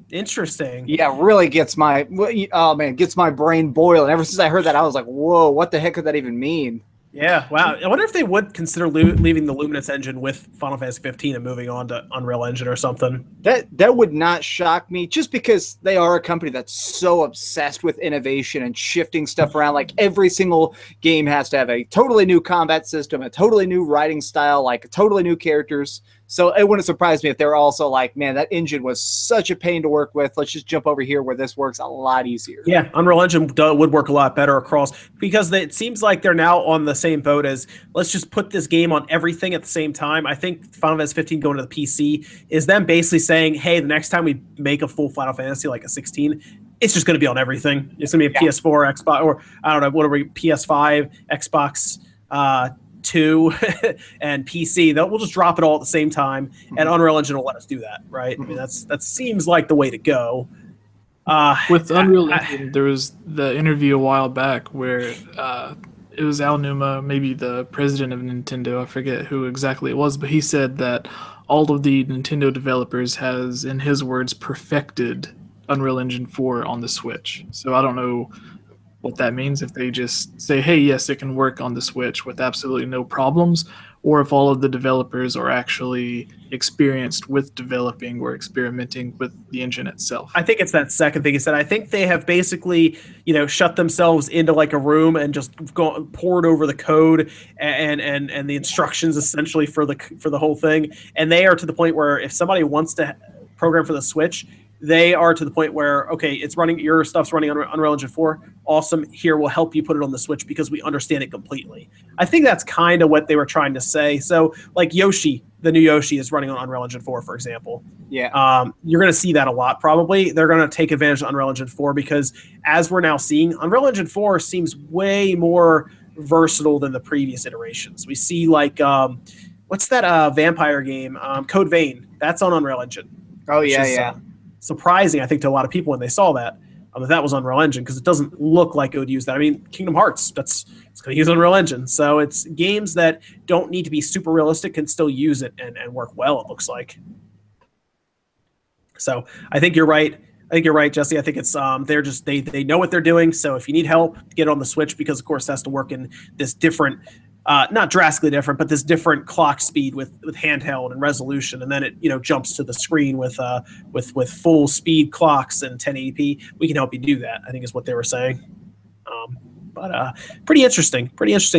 interesting. Yeah, really gets my brain boiling. Ever since I heard that, I was like, whoa, what the heck could that even mean? Yeah, wow. I wonder if they would consider leaving the Luminous engine with Final Fantasy 15 and moving on to Unreal Engine or something. That would not shock me, just because they are a company that's so obsessed with innovation and shifting stuff around. Like every single game has to have a totally new combat system, a totally new writing style, like totally new characters. So it wouldn't surprise me if they were also like, man, that engine was such a pain to work with. Let's just jump over here where this works a lot easier. Yeah, Unreal Engine would work a lot better across, because it seems like they're now on the same boat as, let's just put this game on everything at the same time. I think Final Fantasy 15 going to the PC is them basically saying, hey, the next time we make a full Final Fantasy, like a 16, it's just going to be on everything. It's going to be a PS4, Xbox, or I don't know, what are we, PS5, Xbox 2 and PC. We'll just drop it all at the same time, and Unreal Engine will let us do that, right? I mean, that seems like the way to go. With Unreal Engine, there was the interview a while back where it was Al Numa, maybe the president of Nintendo, I forget who exactly it was, but he said that all of the Nintendo developers has, in his words, perfected Unreal Engine 4 on the Switch. So I don't know what that means, if they just say, hey, yes, it can work on the Switch with absolutely no problems, or if all of the developers are actually experienced with developing or experimenting with the engine itself. I think it's that second thing he said. I think they have basically, shut themselves into like a room and just poured over the code and the instructions essentially for the whole thing. And they are to the point where if somebody wants to program for the Switch, they are to the point where, okay, it's running, your stuff's running on Unreal Engine 4. Awesome. Here, we'll help you put it on the Switch because we understand it completely. I think that's kind of what they were trying to say. So, like Yoshi, the new Yoshi is running on Unreal Engine 4, for example. Yeah. You're going to see that a lot, probably. They're going to take advantage of Unreal Engine 4 because, as we're now seeing, Unreal Engine 4 seems way more versatile than the previous iterations. We see, like, what's that vampire game? Code Vein. That's on Unreal Engine. Oh, yeah. Surprising, I think, to a lot of people when they saw that that was Unreal Engine, because it doesn't look like it would use that. I mean, Kingdom Hearts, it's going to use Unreal Engine. So it's games that don't need to be super realistic can still use it and work well, it looks like. So I think you're right. Jesse. I think it's they know what they're doing. So if you need help, get it on the Switch, because of course it has to work in this different, not drastically different, but this different clock speed with handheld and resolution, and then it jumps to the screen with full speed clocks and 1080p. We can help you do that, I think is what they were saying. But pretty interesting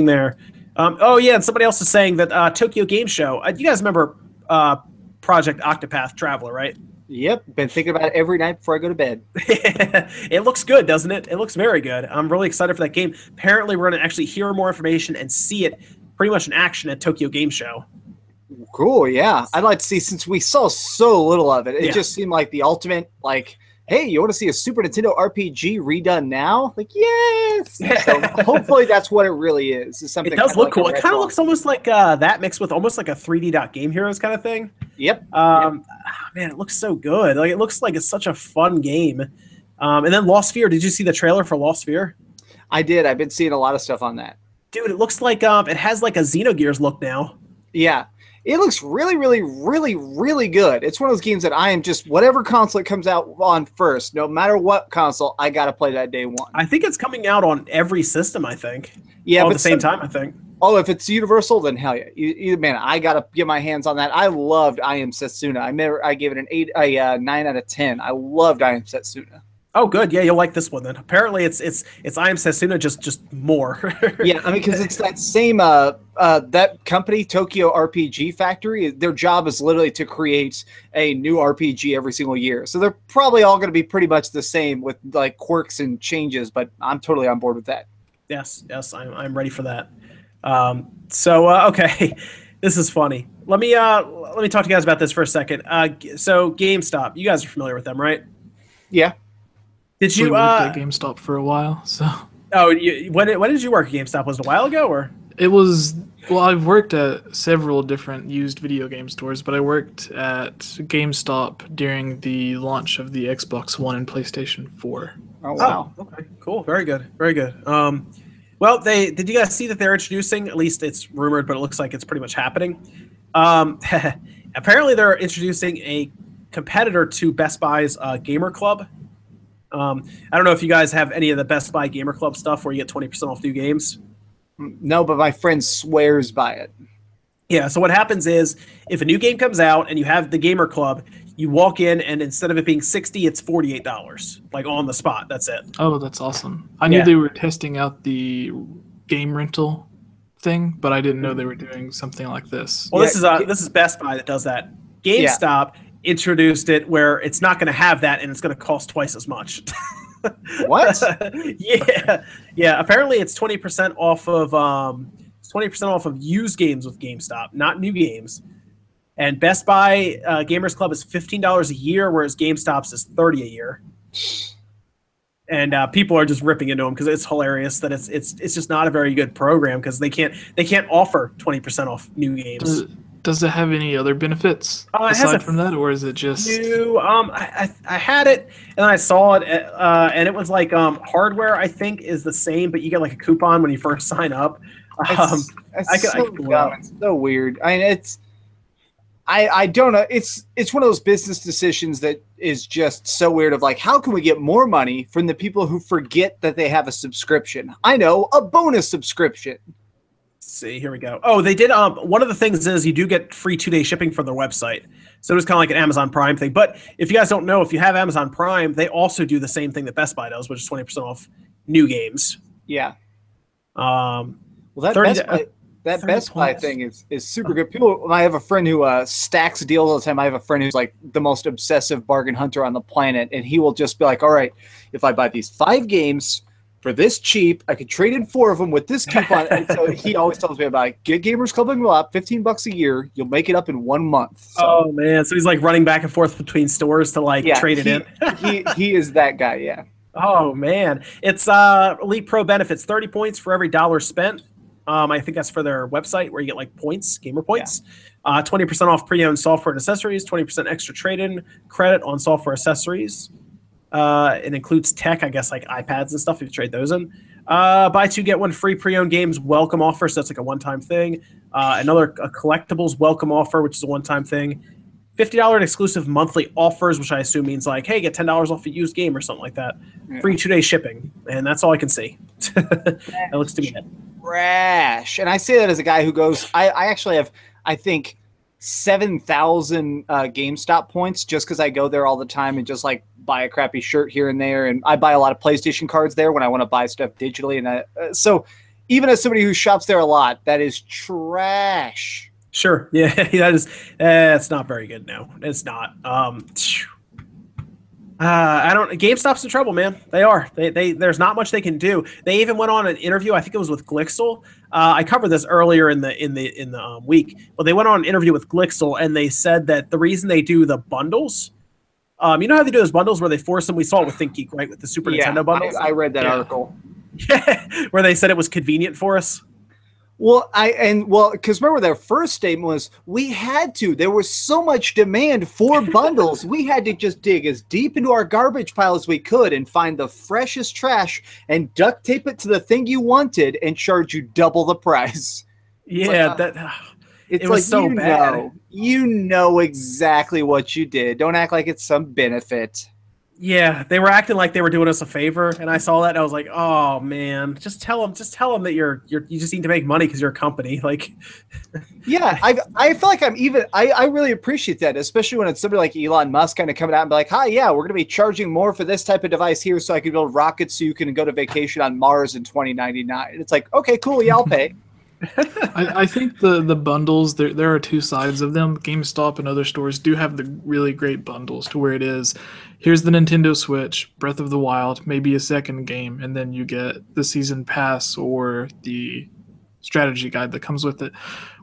there. Oh yeah, and somebody else is saying that Tokyo Game Show. You guys remember Project Octopath Traveler, right? Yep, been thinking about it every night before I go to bed. It looks good, doesn't it? It looks very good. I'm really excited for that game. Apparently, we're going to actually hear more information and see it pretty much in action at Tokyo Game Show. Cool, yeah. I'd like to see, since we saw so little of it, it just seemed like the ultimate, like, hey, you want to see a Super Nintendo RPG redone now? Like, yes! So hopefully that's what it really is. Something it does look like cool. It kind of looks almost like that mixed with almost like a 3D Game Heroes kind of thing. Yep. Man, it looks so good. Like, it looks like it's such a fun game. And then Lost Sphere. Did you see the trailer for Lost Sphere? I did. I've been seeing a lot of stuff on that. Dude, it looks like it has like a Xenogears look now. Yeah. It looks really, really, really, really good. It's one of those games that I am just, whatever console it comes out on first, no matter what console, I got to play that day one. I think it's coming out on every system, I think. Yeah, all at the same time, I think. Oh, if it's Universal, then hell yeah. Man, I got to get my hands on that. I loved I Am Setsuna. I gave it a 9 out of 10. I loved I Am Setsuna. Oh, good. Yeah, you'll like this one then. Apparently, it's I Am Setsuna, just more. Yeah, I mean, because it's that same that company, Tokyo RPG Factory. Their job is literally to create a new RPG every single year. So they're probably all going to be pretty much the same with like quirks and changes. But I'm totally on board with that. Yes, I'm ready for that. Okay. This is funny. Let me talk to you guys about this for a second. So GameStop, you guys are familiar with them, right? Yeah. Did We you? worked at GameStop for a while, so Oh, when did you work at GameStop? Was it a while ago, or? it was. Well, I've worked at several different used video game stores, but I worked at GameStop during the launch of the Xbox One and PlayStation 4. Oh wow. Oh, okay, cool, very good, very good. Well, did you guys see that they're introducing? At least it's rumored, but it looks like it's pretty much happening. Apparently, they're introducing a competitor to Best Buy's Gamer Club. I don't know if you guys have any of the Best Buy Gamer Club stuff where you get 20% off new games. No, but my friend swears by it. Yeah, so what happens is if a new game comes out and you have the Gamer Club, you walk in and instead of it being $60, it's $48, like on the spot. That's it. Oh, that's awesome. I knew they were testing out the game rental thing, but I didn't know they were doing something like this. Well, this is Best Buy that does that. GameStop introduced it where it's not going to have that and it's going to cost twice as much. What? Yeah. Apparently, it's 20% off of used games with GameStop, not new games. And Best Buy Gamers Club is $15 a year, whereas GameStop's is $30 a year. And people are just ripping into them because it's hilarious that it's just not a very good program because they can't offer 20% off new games. Does it have any other benefits aside from that, or is it just new? I had it and I saw it, and it was like hardware. I think is the same, but you get like a coupon when you first sign up. It's so weird. I mean, I don't know. It's one of those business decisions that is just so weird of like, how can we get more money from the people who forget that they have a subscription? I know, a bonus subscription. See, here we go. Oh, they did. One of the things is you do get free 2-day shipping from their website. So it was kind of like an Amazon Prime thing. But if you guys don't know, if you have Amazon Prime, they also do the same thing that Best Buy does, which is 20% off new games. Yeah. Well, that Best Buy thing is super good. People, I have a friend who stacks deals all the time. I have a friend who's like the most obsessive bargain hunter on the planet, and he will just be like, all right, if I buy these 5 games for this cheap, I could trade in 4 of them with this coupon. And so he always tells me about get Gamers Club and go up, $15 a year. You'll make it up in 1 month. So, oh man, so he's like running back and forth between stores to trade it in. he is that guy. Yeah. Oh man, it's Elite Pro benefits 30 points for every dollar spent. I think that's for their website where you get like points, gamer points. 20% off pre-owned software and accessories, 20% extra trade-in credit on software accessories. It includes tech, I guess, like iPads and stuff if you trade those in. Buy 2, get 1 free pre-owned games welcome offer, so that's like a one-time thing. Another collectibles welcome offer, which is a one-time thing. $50 exclusive monthly offers, which I assume means like, hey, get $10 off a used game or something like that. Yeah. Free 2-day shipping, and that's all I can see. That looks to be it. Trash. And I say that as a guy who goes, I actually have, I think, 7,000 GameStop points just because I go there all the time and just like buy a crappy shirt here and there. And I buy a lot of PlayStation cards there when I want to buy stuff digitally. And so even as somebody who shops there a lot, that is trash. Sure. Yeah, that is. It's not very good. No, it's not. I don't. GameStop's in trouble, man. They are. They there's not much they can do. They even went on an interview. I think it was with Glixel. I covered this earlier in the week, but they went on an interview with Glixel and they said that the reason they do the bundles, you know how they do those bundles where they force them. We saw it with ThinkGeek, right, with the Super Nintendo bundles. I read that article. Where they said it was convenient for us. Well, because remember their first statement was we had to. There was so much demand for bundles. We had to just dig as deep into our garbage pile as we could and find the freshest trash and duct tape it to the thing you wanted and charge you double the price. Yeah, it was like, so bad. You know exactly what you did. Don't act like it's some benefit. Yeah, they were acting like they were doing us a favor, and I saw that and I was like, "Oh man, just tell them that you just need to make money because you're a company." Like, yeah, I feel like I really appreciate that, especially when it's somebody like Elon Musk kind of coming out and be like, "Hi, yeah, we're going to be charging more for this type of device here, so I can build rockets so you can go to vacation on Mars in 2099." It's like, okay, cool, yeah, I'll pay. I think the bundles, there are 2 sides of them. GameStop and other stores do have the really great bundles to where it is, here's the Nintendo Switch, Breath of the Wild, maybe a second game, and then you get the season pass or the strategy guide that comes with it.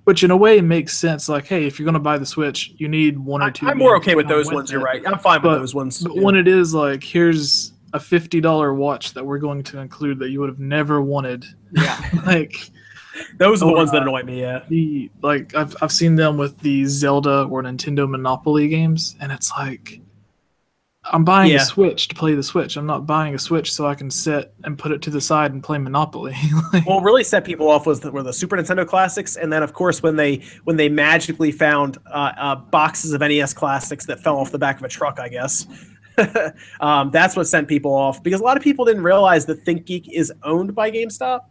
Which in a way makes sense. Like, hey, if you're going to buy the Switch, you need one or two. I'm more okay with those ones. You're right. I'm fine with those ones. But when it is like, here's a $50 watch that we're going to include that you would have never wanted. Yeah. Like, those are the ones that annoy me. Yeah. I've seen them with the Zelda or Nintendo Monopoly games, and it's like, I'm buying a Switch to play the Switch. I'm not buying a Switch so I can sit and put it to the side and play Monopoly. What really set people off were the Super Nintendo classics, and then of course when they magically found boxes of NES classics that fell off the back of a truck, I guess. That's what sent people off, because a lot of people didn't realize that ThinkGeek is owned by GameStop.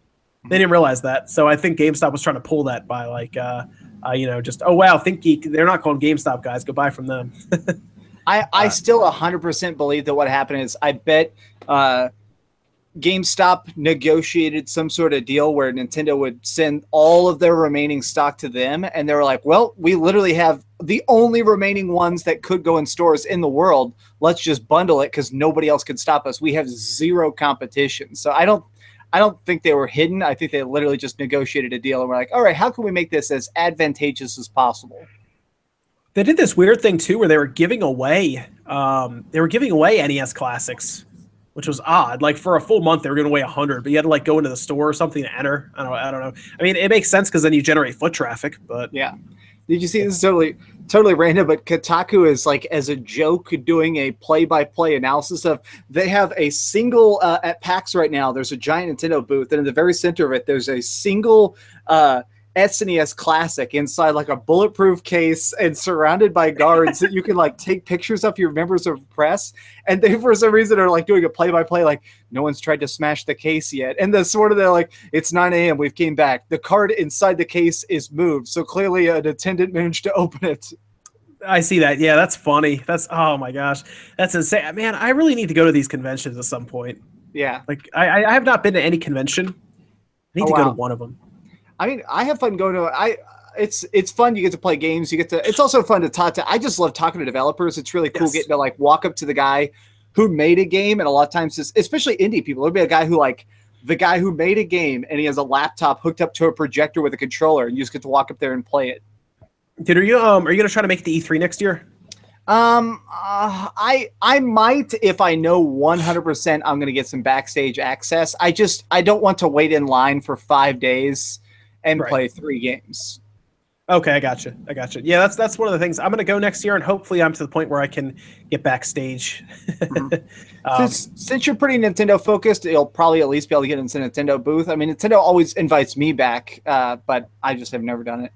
They didn't realize that, so I think GameStop was trying to pull that by just, oh wow, ThinkGeek, they're not called GameStop guys, go buy from them. I still 100% believe that what happened is, I bet GameStop negotiated some sort of deal where Nintendo would send all of their remaining stock to them, and they were like, well, we literally have the only remaining ones that could go in stores in the world. Let's just bundle it because nobody else can stop us. We have zero competition. So I don't think they were hidden. I think they literally just negotiated a deal and were like, all right, how can we make this as advantageous as possible? They did this weird thing too, where they were giving away NES classics, which was odd. Like for a full month, they were giving away 100, but you had to like go into the store or something to enter. I don't know. I mean, it makes sense because then you generate foot traffic. But yeah, did you see this? Is totally random, but Kotaku is like, as a joke, doing a play-by-play analysis of. They have a single at PAX right now. There's a giant Nintendo booth, and in the very center of it, there's a single. SNES Classic inside like a bulletproof case and surrounded by guards that you can like take pictures of your members of press, and they for some reason are like doing a play-by-play like no one's tried to smash the case yet, and they're like, it's 9 a.m. we've came back, the card inside the case is moved, so clearly an attendant managed to open it. I see that. Yeah, that's funny. That's, oh my gosh, that's insane, man. I really need to go to these conventions at some point. Yeah, like I have not been to any convention. I need to go to one of them. I mean, I have fun going to. It's fun. You get to play games. It's also fun to talk to. I just love talking to developers. It's really cool getting to like walk up to the guy who made a game, and a lot of times, especially indie people, there'll be a guy who the guy who made a game, and he has a laptop hooked up to a projector with a controller, and you just get to walk up there and play it. Dude, are you gonna try to make it to E3 next year? I might, if I know 100% I'm gonna get some backstage access. I don't want to wait in line for 5 days. And play 3 games. Okay, I gotcha. Yeah, that's one of the things. I'm gonna go next year, and hopefully I'm to the point where I can get backstage. Mm-hmm. Since you're pretty Nintendo focused, you'll probably at least be able to get into the Nintendo booth. I mean, Nintendo always invites me back, but I just have never done it.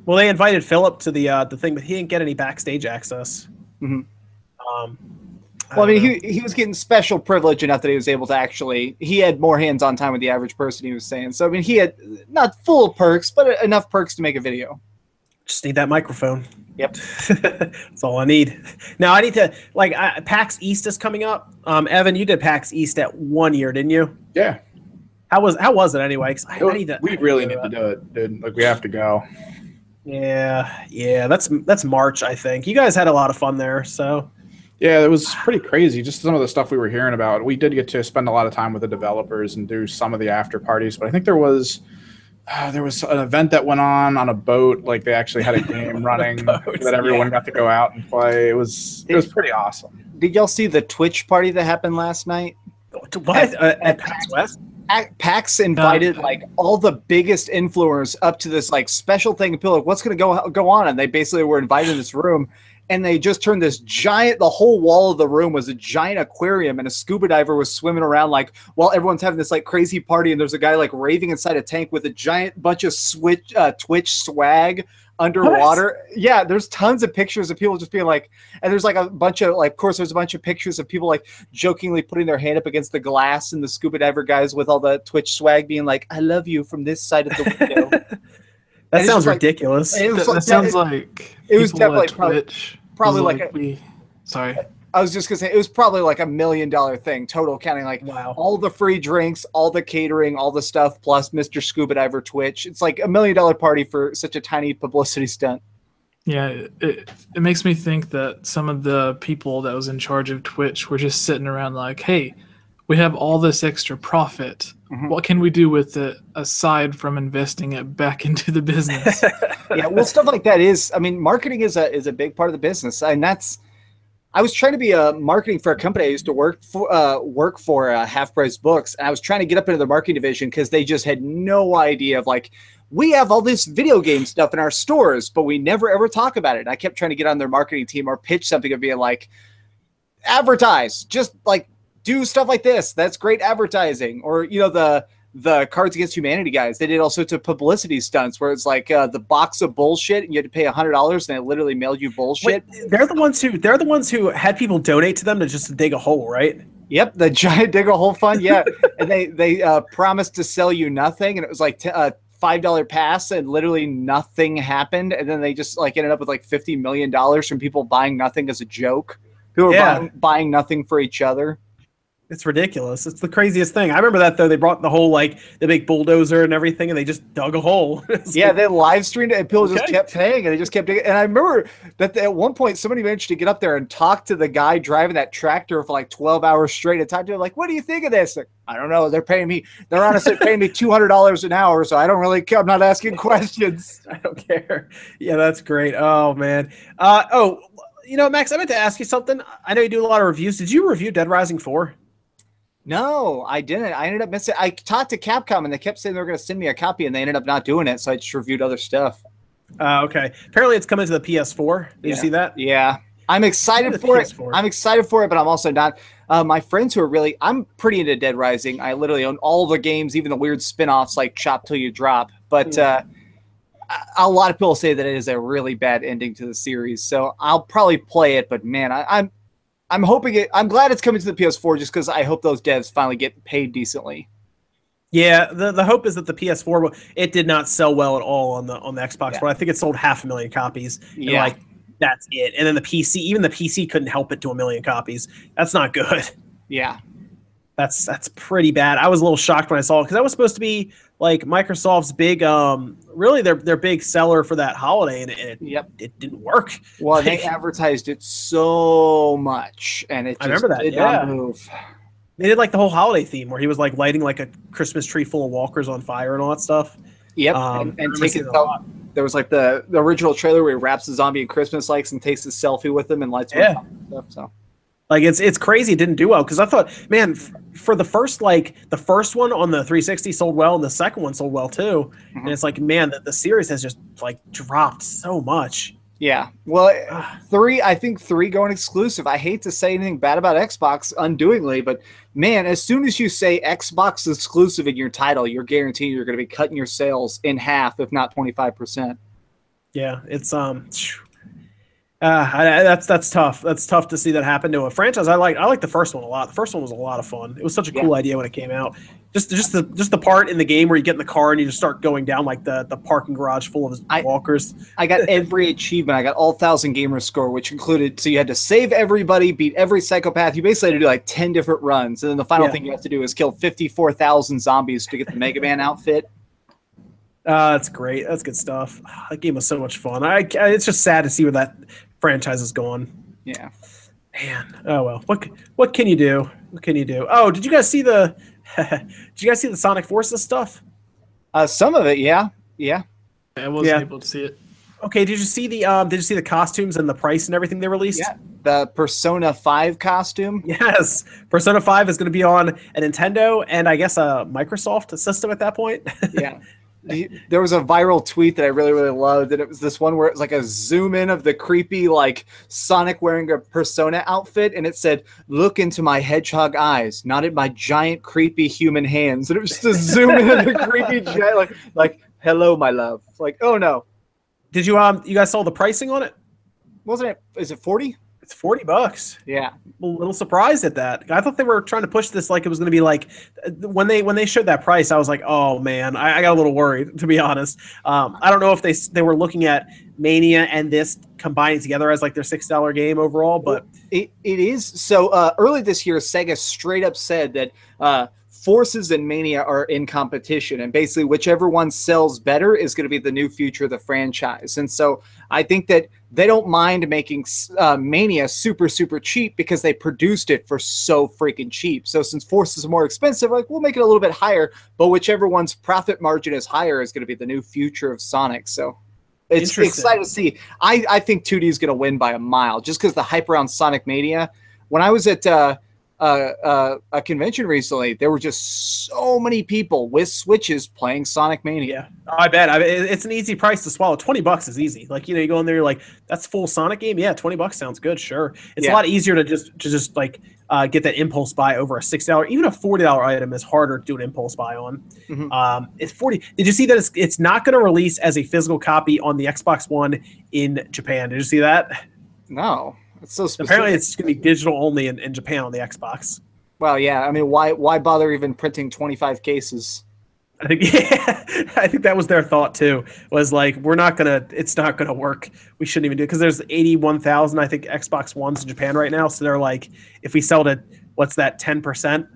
Well, they invited Philip to the thing, but he didn't get any backstage access. Mm-hmm. Well, I mean, he was getting special privilege enough that he was able to he had more hands-on time with the average person, he was saying. So, I mean, he had not full perks, but enough perks to make a video. Just need that microphone. Yep. That's all I need. Now, I need to, PAX East is coming up. Evan, you did PAX East at 1 year, didn't you? Yeah. How was it anyway? 'Cause I need to. We really need to do it, dude. Like, we have to go. Yeah. That's March, I think. You guys had a lot of fun there, so. Yeah, it was pretty crazy. Just some of the stuff we were hearing about. We did get to spend a lot of time with the developers and do some of the after parties, but I think there was an event that went on a boat. Like, they actually had a game running that everyone got to go out and play. It was pretty awesome. Did y'all see the Twitch party that happened last night? What? At PAX West? PAX invited all the biggest influencers up to this special thing, and people were like, what's going to go on? And they basically were invited in this room. And they just turned this giant, the whole wall of the room was a giant aquarium, and a scuba diver was swimming around while everyone's having this crazy party, and there's a guy raving inside a tank with a giant bunch of Twitch swag underwater. What? Yeah, there's tons of pictures of people just being and there's a bunch of of course there's a bunch of pictures of people jokingly putting their hand up against the glass, and the scuba diver guys with all the Twitch swag being I love you from this side of the window. That sounds ridiculous. That sounds like it was definitely probably sorry. I was just gonna say it was probably $1 million thing total, counting wow, all the free drinks, all the catering, all the stuff, plus Mr. Scuba Diver Twitch. It's $1 million party for such a tiny publicity stunt. Yeah, it makes me think that some of the people that was in charge of Twitch were just sitting around hey, we have all this extra profit. what can we do with it aside from investing it back into the business? Yeah, well, stuff like that is, I mean, marketing is a big part of the business, and I was trying to be marketing for a company I used to work for Half Price Books, and I was trying to get up into the marketing division because they just had no idea of like, we have all this video game stuff in our stores, but we never ever talk about it. And I kept trying to get on their marketing team or pitch something of being like, advertise, just like do stuff like this. That's great advertising. Or, you know, the Cards Against Humanity guys, they did all sorts of publicity stunts where it's like the box of bullshit and you had to pay $100 and they literally mailed you bullshit. Wait, they're the ones who had people donate to them to just dig a hole, right? Yep, the giant dig a hole fund. Yeah, and they promised to sell you nothing, and it was like $5 pass, and literally nothing happened. And then they just like ended up with like $50 million from people buying nothing as a joke, who were buying nothing for each other. It's ridiculous. It's the craziest thing. I remember that though. They brought the whole like the big bulldozer and everything, and they just dug a hole. Yeah, they live streamed it, and people just kept paying, and they just kept digging. And I remember that at one point somebody managed to get up there and talk to the guy driving that tractor for like 12 hours straight, and talk to him like, "What do you think of this?" Like, I don't know. They're honestly paying me $200 an hour, so I don't really care. I'm not asking questions. I don't care. Yeah, that's great. Oh man. You know, Max, I meant to ask you something. I know you do a lot of reviews. Did you review Dead Rising 4? No, I didn't. I ended up missing. I talked to Capcom, and they kept saying they were going to send me a copy, and they ended up not doing it. So I just reviewed other stuff. Okay. Apparently, it's coming to the PS4. Did you see that? Yeah, I'm excited for it. I'm excited for it, but I'm also not. My friends who are really, I'm pretty into Dead Rising. I literally own all the games, even the weird spin-offs like Chop Till You Drop. But a lot of people say that it is a really bad ending to the series. So I'll probably play it, but man, I'm hoping it. I'm glad it's coming to the PS4 just because I hope those devs finally get paid decently. Yeah, the hope is that the PS4 it did not sell well at all on the Xbox, but I think it sold 500,000 copies. And like that's it. And then the PC, even the PC couldn't help it to 1 million copies. That's not good. Yeah. That's pretty bad. I was a little shocked when I saw it because that was supposed to be like Microsoft's big, really their big seller for that holiday, and it didn't work. Well, they advertised it so much, and it just did not move. They did like the whole holiday theme where he was like lighting like a Christmas tree full of walkers on fire and all that stuff. Yep, and taking there was like the original trailer where he wraps the zombie in Christmas lights and takes a selfie with him and lights him up and stuff. So. Like it's crazy it didn't do well because I thought, man, for the first one on the 360 sold well and the second one sold well too, and it's like, man, the series has just like dropped so much. Yeah, well, I think 3 going exclusive. I hate to say anything bad about Xbox undoingly, but man, as soon as you say Xbox exclusive in your title, you're guaranteed you're going to be cutting your sales in half, if not 25%. Yeah, it's that's tough. That's tough to see that happen to a franchise. I like the first one a lot. The first one was a lot of fun. It was such a cool idea when it came out. Just the part in the game where you get in the car and you just start going down like the parking garage full of walkers. I got every achievement. I got all 1,000 gamer score, which included, so you had to save everybody, beat every psychopath. You basically had to do like 10 different runs, and then the final thing you have to do is kill 54,000 zombies to get the Mega Man outfit. That's great. That's good stuff. That game was so much fun. It's just sad to see where that franchise is going. Yeah, man. Oh well. What can you do? What can you do? Oh, did you guys see the Sonic Forces stuff? Some of it, yeah. I wasn't able to see it. Okay, did you see the costumes and the price and everything they released? Yeah, the Persona 5 costume. Yes, Persona 5 is going to be on a Nintendo and I guess a Microsoft system at that point. Yeah. There was a viral tweet that I really, really loved, and it was this one where it was like a zoom in of the creepy like Sonic wearing a Persona outfit, and it said, "Look into my hedgehog eyes, not at my giant creepy human hands." And it was just a zoom in of the creepy giant, like "Hello, my love." Like, oh no. Did you you guys saw the pricing on it? Wasn't it? Is it 40? It's $40. Yeah, a little surprised at that. I thought they were trying to push this like it was going to be like when they showed that price. I was like, oh man, I got a little worried, to be honest. I don't know if they were looking at Mania and this combining together as like their $6 game overall, but it is. So early this year, Sega straight up said that Forces and Mania are in competition, and basically whichever one sells better is going to be the new future of the franchise. And so I think that they don't mind making Mania super, super cheap because they produced it for so freaking cheap. So since Forces is more expensive, like we'll make it a little bit higher, but whichever one's profit margin is higher is going to be the new future of Sonic. So it's exciting to see. I think 2D is going to win by a mile just because the hype around Sonic Mania. When I was at a convention recently, there were just so many people with Switches playing Sonic Mania. I bet. It's an easy price to swallow. $20 is easy. Like, you go in there, you're like, that's full Sonic game. Yeah, $20 sounds good. Sure, it's a lot easier to just like get that impulse buy over a $6. Even a $40 item is harder to do an impulse buy on. It's 40. Did you see that it's not going to release as a physical copy on the Xbox One in Japan? Did you see that? No. It's so specific. Apparently, it's going to be digital only in Japan on the Xbox. Well, yeah. I mean, why bother even printing 25 cases? I think that was their thought too. Was like, it's not gonna work. We shouldn't even do it because there's 81,000 I think Xbox Ones in Japan right now. So they're like, if we sell to 10%,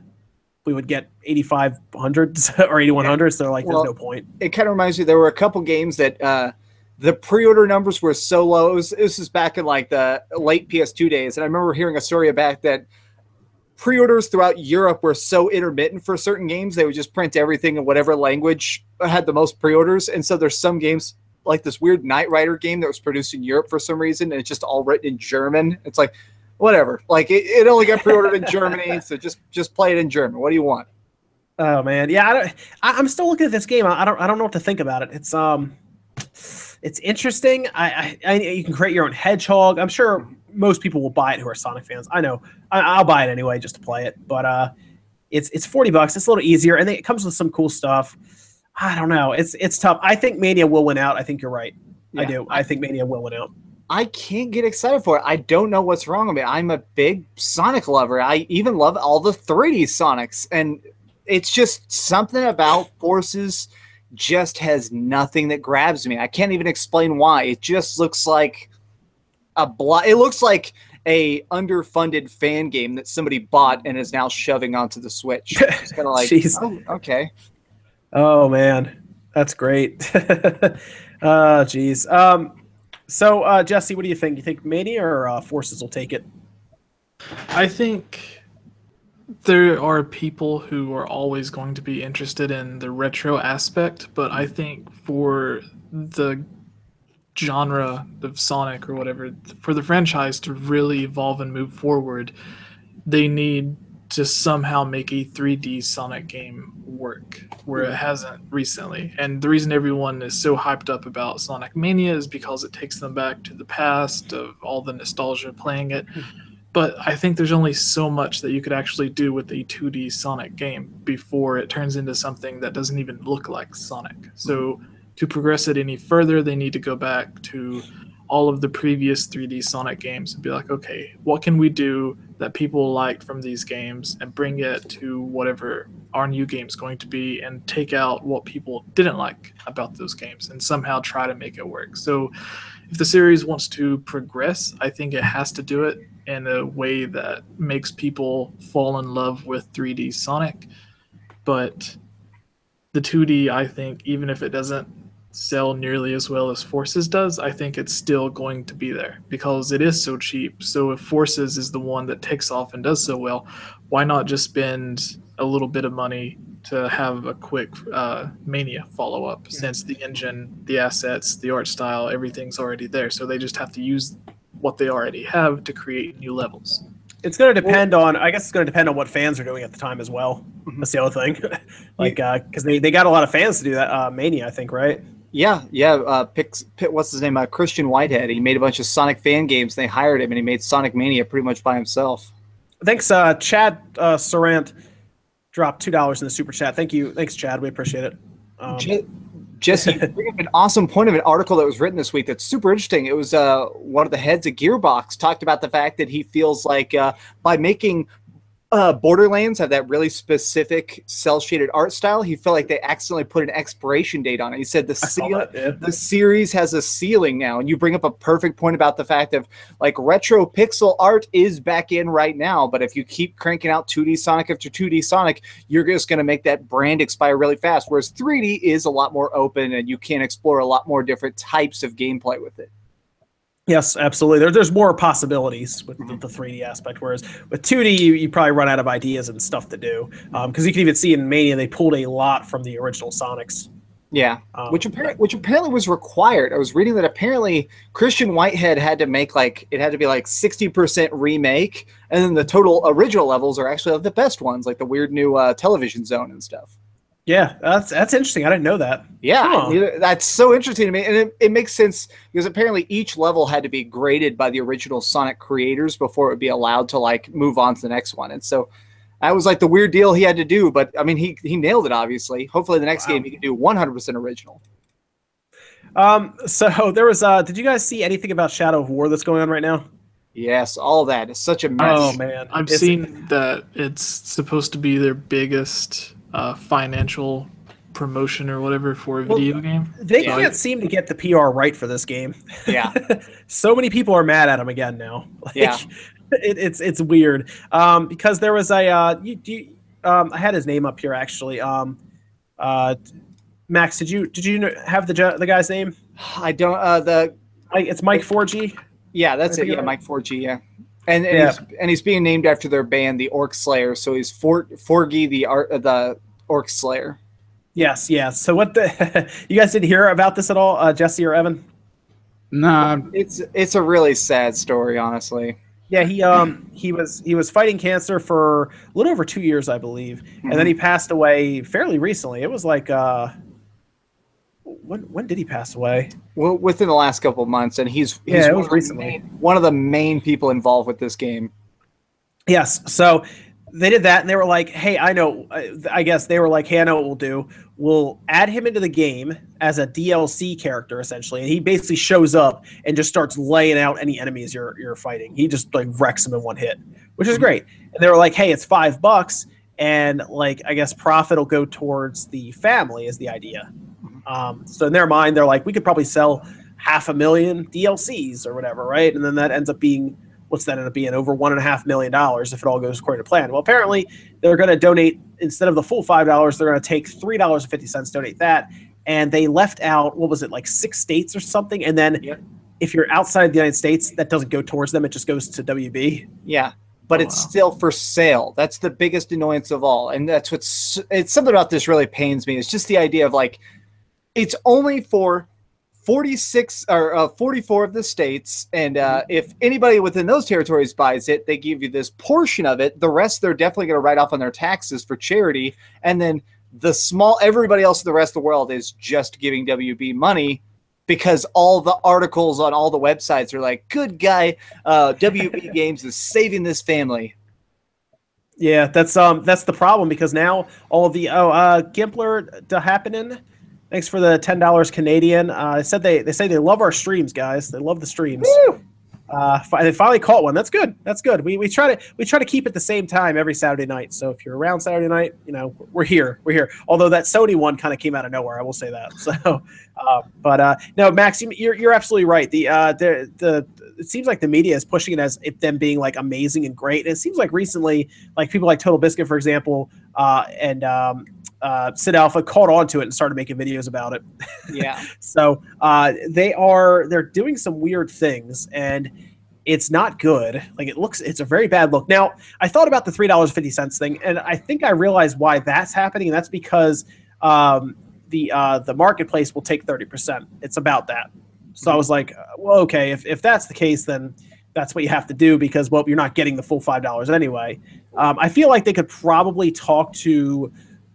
we would get 8,500 or 8,100. So they're like, there's no point. It kind of reminds me. There were a couple games that the pre-order numbers were so low. This is back in like the late PS2 days, and I remember hearing a story about that. Pre-orders throughout Europe were so intermittent for certain games. They would just print everything in whatever language had the most pre-orders. And so there's some games like this weird Knight Rider game that was produced in Europe for some reason, and it's just all written in German. It's like, whatever. Like it only got pre-ordered in Germany, so just play it in German. What do you want? Oh man, yeah. I'm still looking at this game. I don't know what to think about it. It's interesting. You can create your own hedgehog. I'm sure most people will buy it who are Sonic fans. I know. I'll buy it anyway just to play it. But it's $40. It's a little easier, and it comes with some cool stuff. I don't know. It's tough. I think Mania will win out. I think you're right. Yeah, I do. I think Mania will win out. I can't get excited for it. I don't know what's wrong with me. I'm a big Sonic lover. I even love all the 3D Sonics, and it's just something about Forces just has nothing that grabs me. I can't even explain why. It just looks like it looks like a underfunded fan game that somebody bought and is now shoving onto the Switch. It's kind of like, oh, okay. Oh man, that's great. Geez. So Jesse, what do you think? You think Mania or Forces will take it? I think there are people who are always going to be interested in the retro aspect, but I think for the genre of Sonic or whatever, for the franchise to really evolve and move forward, they need to somehow make a 3D Sonic game work where it hasn't recently. And the reason everyone is so hyped up about Sonic Mania is because it takes them back to the past of all the nostalgia playing it. But I think there's only so much that you could actually do with a 2D Sonic game before it turns into something that doesn't even look like Sonic. So to progress it any further, they need to go back to all of the previous 3D Sonic games and be like, okay, what can we do that people liked from these games and bring it to whatever our new game is going to be and take out what people didn't like about those games and somehow try to make it work. So if the series wants to progress, I think it has to do it in a way that makes people fall in love with 3D Sonic. But the 2D, I think, even if it doesn't sell nearly as well as Forces does, I think it's still going to be there because it is so cheap. So if Forces is the one that takes off and does so well, why not just spend a little bit of money to have a quick Mania follow-up, since the engine, the assets, the art style, everything's already there. So they just have to use what they already have to create new levels. It's going to depend on, I guess it's going to depend on what fans are doing at the time as well. That's the other thing. Like, because they got a lot of fans to do that Mania, I think, right? Yeah. What's his name? Christian Whitehead. He made a bunch of Sonic fan games. They hired him, and he made Sonic Mania pretty much by himself. Thanks, Chad Sarant dropped $2 in the super chat. Thank you. Thanks, Chad. We appreciate it. Jesse, you bring up an awesome point of an article that was written this week that's super interesting. It was one of the heads of Gearbox talked about the fact that he feels like by making Borderlands have that really specific cel-shaded art style. He felt like they accidentally put an expiration date on it. He said the series has a ceiling now, and you bring up a perfect point about the fact of like retro pixel art is back in right now, but if you keep cranking out 2D Sonic after 2D Sonic, you're just going to make that brand expire really fast, whereas 3D is a lot more open, and you can explore a lot more different types of gameplay with it. Yes, absolutely. There's more possibilities with the 3D aspect, whereas with 2D, you probably run out of ideas and stuff to do. Because you can even see in Mania, they pulled a lot from the original Sonics. Yeah, which apparently was required. I was reading that apparently Christian Whitehead had to make it had to be like 60% remake, and then the total original levels are actually the best ones, like the weird new television zone and stuff. Yeah, that's interesting. I didn't know that. Yeah, that's so interesting to me. And it makes sense because apparently each level had to be graded by the original Sonic creators before it would be allowed to like move on to the next one. And so that was like the weird deal he had to do. But I mean, he nailed it, obviously. Hopefully the next game he can do 100% original. So there was, did you guys see anything about Shadow of War that's going on right now? Yes, all that is such a mess. Oh, man. I've seen that it's supposed to be their biggest financial promotion or whatever for a video game. They can't seem to get the PR right for this game. Yeah. So many people are mad at him again now. It's weird. Because there was a I had his name up here actually. Max, did you have the guy's name? I don't it's Mike 4G. Yeah, that's it. Yeah, Mike 4G, yeah. And he's being named after their band, the Orc Slayer. So he's Forgy, the Orc Slayer. Yes. So what you guys didn't hear about this at all, Jesse or Evan? Nah. It's a really sad story, honestly. Yeah, he was fighting cancer for a little over 2 years, I believe, and then he passed away fairly recently. It was like when did he pass away? Well, within the last couple of months, and he's one of the main people involved with this game. Yes, so they did that, and they were like, "Hey, I know." I guess they were like, "Hey, I know what we'll do. We'll add him into the game as a DLC character, essentially." And he basically shows up and just starts laying out any enemies you're fighting. He just like wrecks them in one hit, which is great. And they were like, "Hey, it's $5, and like I guess profit will go towards the family." Is the idea. So in their mind, they're like, we could probably sell 500,000 DLCs or whatever, right? And then that ends up being, what's that end up being? Over $1.5 million if it all goes according to plan. Well, apparently they're going to donate, instead of the full $5, they're going to take $3.50, donate that. And they left out, what was it, like 6 states or something? And then if you're outside the United States, that doesn't go towards them. It just goes to WB. Yeah. But it's still for sale. That's the biggest annoyance of all. And it's something about this really pains me. It's just the idea of like, it's only for 46 or 44 of the states, and if anybody within those territories buys it, they give you this portion of it. The rest they're definitely going to write off on their taxes for charity, and then everybody else in the rest of the world is just giving WB money because all the articles on all the websites are like, "Good guy, WB Games is saving this family." Yeah, that's the problem, because now all of the Gimpler to happening. Thanks for the $10 Canadian. They say they love our streams, guys. They love the streams. Woo! They finally caught one. That's good. That's good. We try to keep it the same time every Saturday night. So if you're around Saturday night, we're here. We're here. Although that Sony one kind of came out of nowhere, I will say that. So, no, Max, you're absolutely right. It seems like the media is pushing it as them being like amazing and great. And it seems like recently, like people like Total Biscuit, for example, and Sid Alpha caught on to it and started making videos about it. Yeah. So they're doing some weird things, and it's not good. Like it's a very bad look. Now, I thought about the $3.50 thing, and I think I realized why that's happening, and that's because the marketplace will take 30%. It's about that. So I was like, well, okay, if that's the case, then that's what you have to do, because, well, you're not getting the full $5 anyway. I feel like they could probably talk to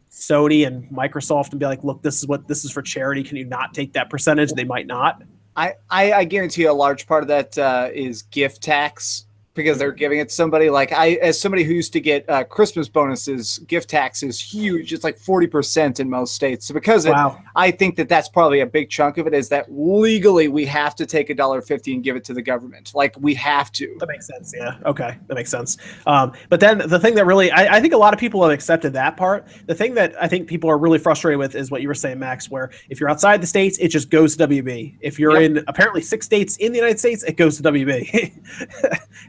Sony and Microsoft and be like, look, this is for charity. Can you not take that percentage? They might not. I guarantee you a large part of that is gift tax. because they're giving it to somebody. Like as somebody who used to get Christmas bonuses, gift tax is huge. It's like 40% in most states. So because I think that that's probably a big chunk of it, is that legally we have to take $1.50 and give it to the government. Like we have to. That makes sense. Yeah. Okay. That makes sense. But then the thing that really, I think a lot of people have accepted that part. The thing that I think people are really frustrated with is what you were saying, Max, where if you're outside the States, it just goes to WB. If you're in apparently 6 states in the United States, it goes to WB.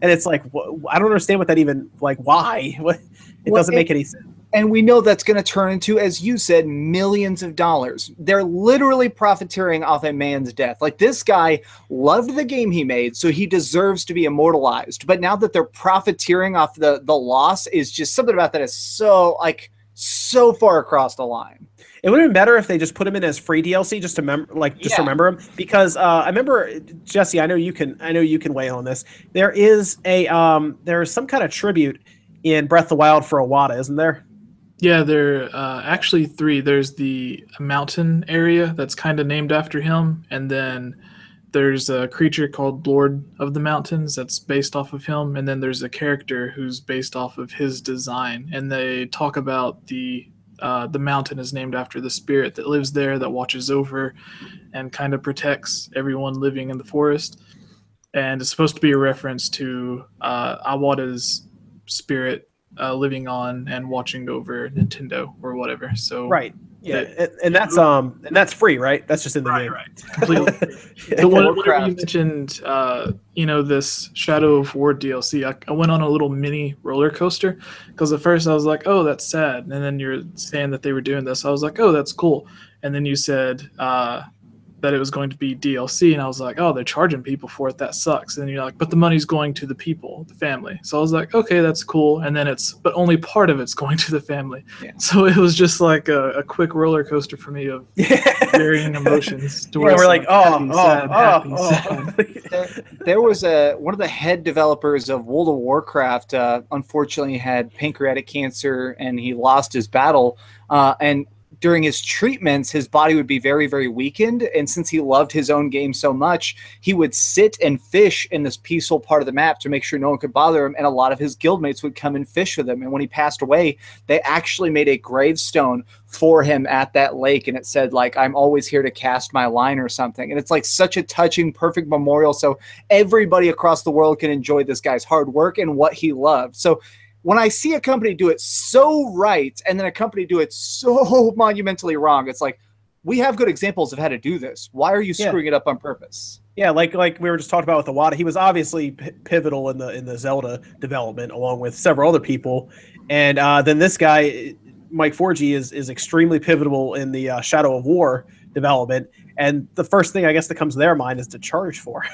And it's like, I don't understand what that even, like, why? It doesn't make any sense. And we know that's going to turn into, as you said, millions of dollars. They're literally profiteering off a man's death. Like, this guy loved the game he made, so he deserves to be immortalized. But now that they're profiteering off the loss, is just something about that is so far across the line. It would have been better if they just put him in as free DLC, just to remember him. Because I remember, Jesse, I know you can weigh in on this. There is some kind of tribute in Breath of the Wild for Iwata, isn't there? Yeah, there are actually 3. There's the mountain area that's kind of named after him, and then there's a creature called Lord of the Mountains that's based off of him, and then there's a character who's based off of his design. And they talk about the mountain is named after the spirit that lives there, that watches over and kind of protects everyone living in the forest. And it's supposed to be a reference to Iwata's spirit living on and watching over Nintendo or whatever. So right, yeah, and that's free, right? That's just in the game, right? Completely free. So whenever you mentioned, this Shadow of War DLC, I went on a little mini roller coaster because at first I was like, oh, that's sad, and then you're saying that they were doing this, I was like, oh, that's cool, and then you said that it was going to be DLC, and I was like, oh, they're charging people for it, that sucks. And then you're like, but the money's going to the people, the family. So I was like, okay, that's cool. And then but only part of it's going to the family. Yeah. So it was just like a quick roller coaster for me of varying emotions. To where we're like, There was one of the head developers of World of Warcraft, unfortunately had pancreatic cancer, and he lost his battle, and during his treatments, his body would be very, very weakened. And since he loved his own game so much, he would sit and fish in this peaceful part of the map to make sure no one could bother him. And a lot of his guildmates would come and fish with him. And when he passed away, they actually made a gravestone for him at that lake. And it said, like, I'm always here to cast my line or something. And it's like such a touching, perfect memorial. So everybody across the world can enjoy this guy's hard work and what he loved. So when I see a company do it so right and then a company do it so monumentally wrong, it's like, we have good examples of how to do this. Why are you screwing it up on purpose? Yeah, like we were just talking about with Iwata, he was obviously pivotal in the Zelda development along with several other people. And then this guy, Mike Forgy, is extremely pivotal in the Shadow of War development. And the first thing I guess that comes to their mind is to charge for.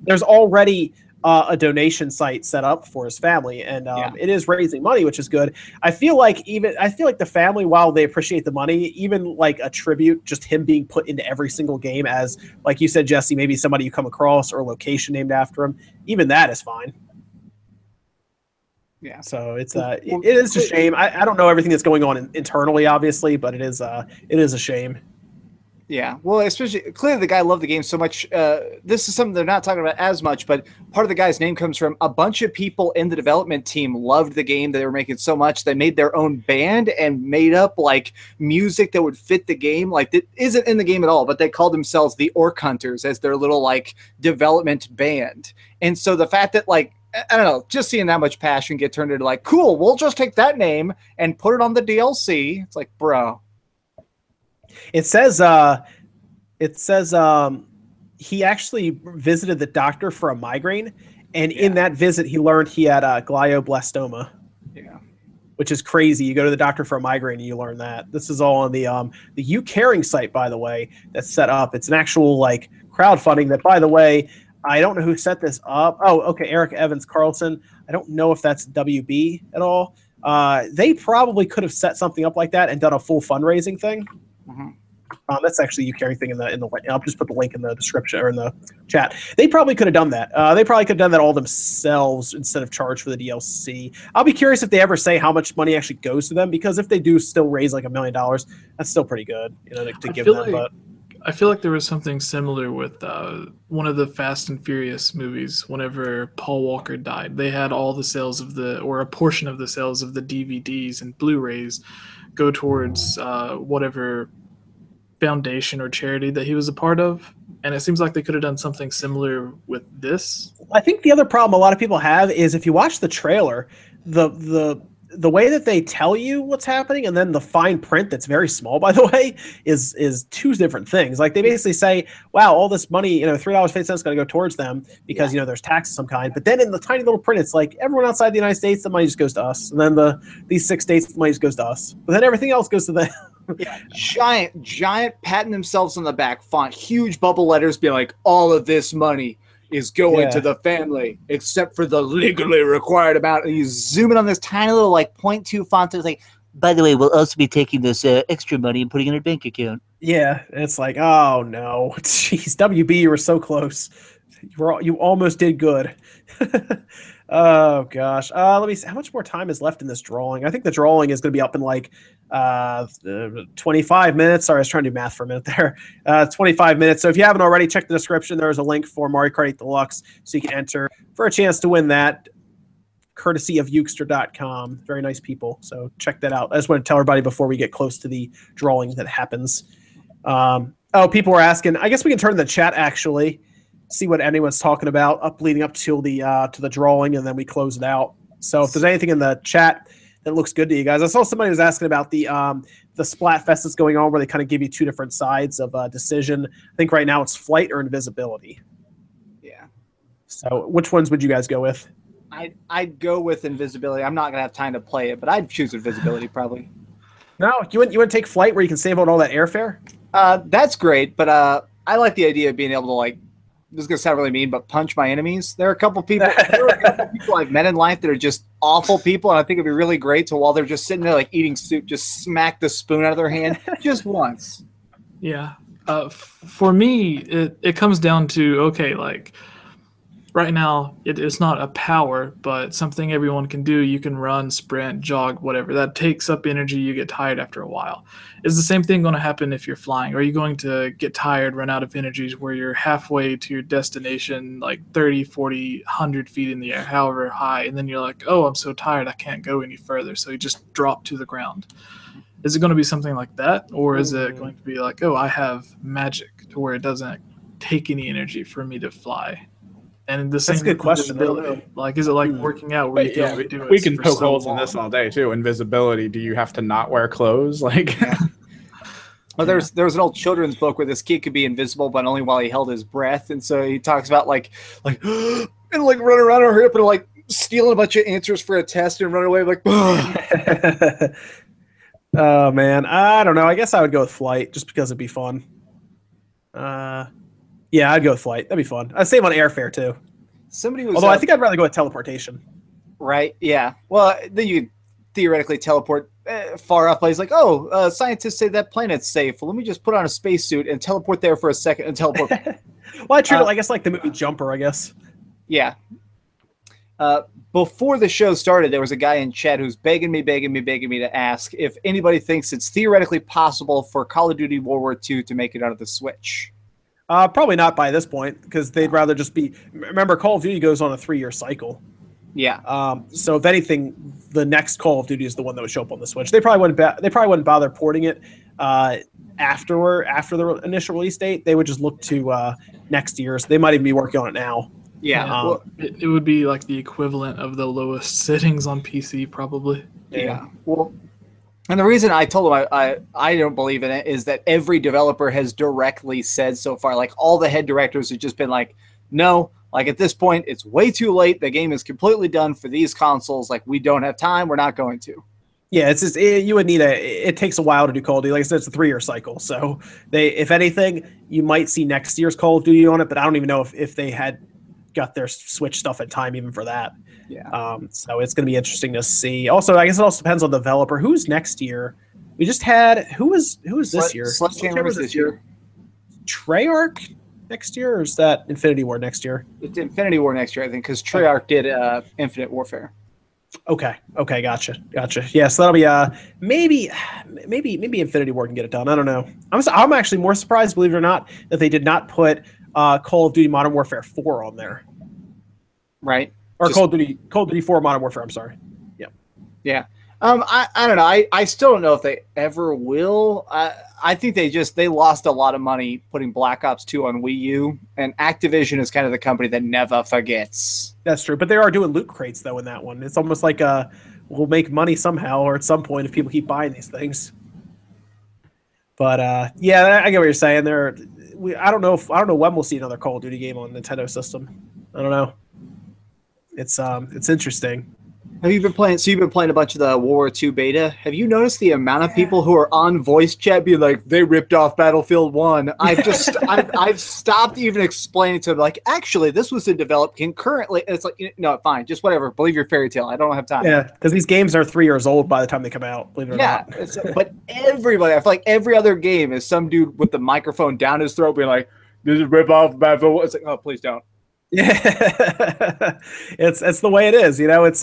There's already a donation site set up for his family, and it is raising money, which is good. I feel like the family, while they appreciate the money, even like a tribute, just him being put into every single game as, like you said, Jesse, maybe somebody you come across or a location named after him, even that is fine. Yeah, so it is a shame. I don't know everything that's going on internally, obviously, but it is a shame. Yeah, well, especially clearly the guy loved the game so much. This is something they're not talking about as much, but part of the guy's name comes from a bunch of people in the development team loved the game. They were making so much they made their own band and made up like music that would fit the game. Like that isn't in the game at all, but they called themselves the Orc Hunters as their little like development band. And so the fact that like, I don't know, just seeing that much passion get turned into like, cool, we'll just take that name and put it on the DLC. It's like, bro. It says he actually visited the doctor for a migraine, and in that visit he learned he had glioblastoma. Yeah, which is crazy. You go to the doctor for a migraine and you learn that. This is all on the You Caring site, by the way, that's set up. It's an actual like crowdfunding that, by the way, I don't know who set this up. Oh, okay, Eric Evans Carlson. I don't know if that's WB at all. They probably could have set something up like that and done a full fundraising thing. Mm-hmm. That's actually You Caring thing in the I'll just put the link in the description or in the chat. They probably could have done that. They probably could have done that all themselves instead of charge for the DLC. I'll be curious if they ever say how much money actually goes to them, because if they do still raise like $1 million, that's still pretty good, to give them. I I feel like there was something similar with one of the Fast and Furious movies. Whenever Paul Walker died, they had all the sales of or a portion of the sales of the DVDs and Blu-rays go towards whatever foundation or charity that he was a part of. And it seems like they could have done something similar with this. I think the other problem a lot of people have is if you watch the trailer, the way that they tell you what's happening and then the fine print that's very small, by the way, is two different things. Like they basically say, wow, all this money, $3.50 is going to go towards them because, there's tax of some kind. But then in the tiny little print, it's like everyone outside the United States, the money just goes to us. And then these 6 states, the money just goes to us. But then everything else goes to them. Yeah, giant patting themselves on the back font, huge bubble letters being like, all of this money is going to the family, except for the legally required amount. And you zoom in on this tiny little 0.2 font. It's like, by the way, we'll also be taking this extra money and putting it in our bank account. Yeah, it's like, oh no, jeez, WB, you were so close. You almost did good. Oh gosh, let me see how much more time is left in this drawing. I think the drawing is going to be up in 25 minutes. Sorry, I was trying to do math for a minute there. 25 minutes. So if you haven't already, check the description. There's a link for Mario Kart 8 Deluxe, so you can enter for a chance to win that, courtesy of Ukester.com. Very nice people. So check that out. I just want to tell everybody before we get close to the drawing that happens. People were asking. I guess we can turn to the chat actually. See what anyone's talking about leading up to the drawing, and then we close it out. So if there's anything in the chat that looks good to you guys, I saw somebody was asking about the Splatfest that's going on, where they kind of give you two different sides of decision. I think right now it's flight or invisibility. Yeah. So which ones would you guys go with? I'd go with invisibility. I'm not gonna have time to play it, but I'd choose invisibility probably. No, you want to take flight where you can save on all that airfare? That's great, but I like the idea of being able to this is gonna sound really mean, but punch my enemies. There are a couple people I've met in life that are just awful people, and I think it'd be really great to, while they're just sitting there eating soup, just smack the spoon out of their hand just once. Yeah. For me, it comes down to, right now, it's not a power, but something everyone can do. You can run, sprint, jog, whatever. That takes up energy. You get tired after a while. Is the same thing going to happen if you're flying? Are you going to get tired, run out of energies where you're halfway to your destination, 30, 40, 100 feet in the air, however high, and then you're like, oh, I'm so tired, I can't go any further. So you just drop to the ground. Is it going to be something like that? Or is it going to be like, oh, I have magic to where it doesn't take any energy for me to fly? And the same. That's a good question. Is it like working out where you can only do it? We can poke holes in this all day too. Invisibility. Do you have to not wear clothes? Well, there's an old children's book where this kid could be invisible, but only while he held his breath. And so he talks about and run around or hurry up and stealing a bunch of answers for a test and run away Oh man, I don't know. I guess I would go with flight just because it'd be fun. Yeah, I'd go with flight. That'd be fun. I'd save on airfare too. Although I think I'd rather go with teleportation. Right? Yeah. Well, then you theoretically teleport far off places. Scientists say that planet's safe. Well, let me just put on a spacesuit and teleport there for a second and teleport. Well, I treat it, I guess, like the movie Jumper, I guess. Yeah. Before the show started, there was a guy in chat who's begging me to ask if anybody thinks it's theoretically possible for Call of Duty World War II to make it out of the Switch. Probably not by this point, because they'd rather just be. Remember, Call of Duty goes on a 3-year cycle. Yeah. So if anything, the next Call of Duty is the one that would show up on the Switch. They probably wouldn't bother porting it after the initial release date. They would just look to next year's. They might even be working on it now. Yeah. It would be like the equivalent of the lowest settings on PC, probably. Yeah. Well. And the reason I told him I don't believe in it is that every developer has directly said so far, all the head directors have just been no, at this point, it's way too late. The game is completely done for these consoles. We don't have time. We're not going to. Yeah, it's just, you would need it takes a while to do Call of Duty. Like I said, it's a 3-year cycle. So if anything, you might see next year's Call of Duty on it, but I don't even know if they had got their Switch stuff in time even for that. Yeah. So it's going to be interesting to see. Also, I guess it also depends on the developer. Who's next year? We just had who is this year? Sledgehammer was this year. Treyarch next year, or is that Infinity War next year? It's Infinity War next year, I think, because Treyarch did Infinite Warfare. Okay, gotcha. Yeah, so that'll be maybe Infinity Ward can get it done. I don't know. I'm actually more surprised, believe it or not, that they did not put Call of Duty Modern Warfare 4 on there. Right. Or Call of Duty 4 Modern Warfare, I'm sorry. Yeah. I don't know. I still don't know if they ever will. I think they lost a lot of money putting Black Ops 2 on Wii U, and Activision is kind of the company that never forgets. That's true, but they are doing loot crates though in that one. It's almost like we'll make money somehow or at some point if people keep buying these things. But yeah, I get what you're saying. I don't know when we'll see another Call of Duty game on Nintendo system. I don't know. It's interesting. Have you been playing? So you've been playing a bunch of the World War II beta. Have you noticed the amount of people who are on voice chat being like, "They ripped off Battlefield 1"? I've stopped even explaining to them, like, actually, this was in development concurrently. And it's like, no, fine, just whatever. Believe your fairy tale. I don't have time. Yeah, because these games are 3 years old by the time they come out. Believe it or not. But everybody, I feel like every other game is some dude with the microphone down his throat being like, "This is rip off Battlefield 1." It's like, oh, please don't. Yeah, it's the way it is. It's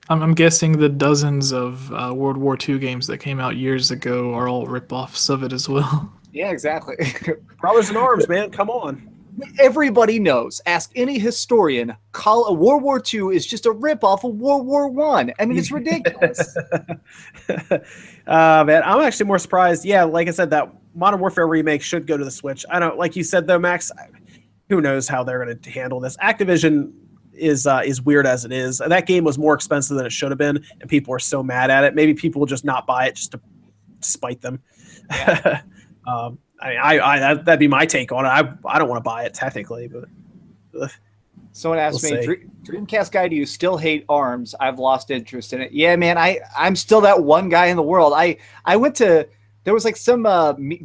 I'm guessing the dozens of World War II games that came out years ago are all rip-offs of it as well. Yeah, exactly. Brothers in Arms, man. Come on. Everybody knows. Ask any historian. World War II is just a rip-off of World War I. I mean, it's ridiculous. Man, I'm actually more surprised. Yeah, like I said, that Modern Warfare remake should go to the Switch. I don't, like you said though, Max. Who knows how they're going to handle this? Activision is weird as it is. And that game was more expensive than it should have been, and people are so mad at it. Maybe people will just not buy it just to spite them. Yeah. That'd be my take on it. I don't want to buy it technically, but someone asked me, Dreamcast guy, do you still hate ARMS? I've lost interest in it. Yeah, man, I'm still that one guy in the world. I went to. There was like some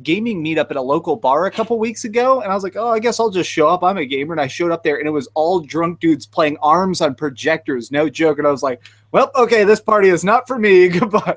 gaming meetup at a local bar a couple weeks ago, and I was like, oh, I guess I'll just show up. I'm a gamer, and I showed up there, and it was all drunk dudes playing ARMS on projectors. No joke. And I was like, well, okay, this party is not for me. Goodbye.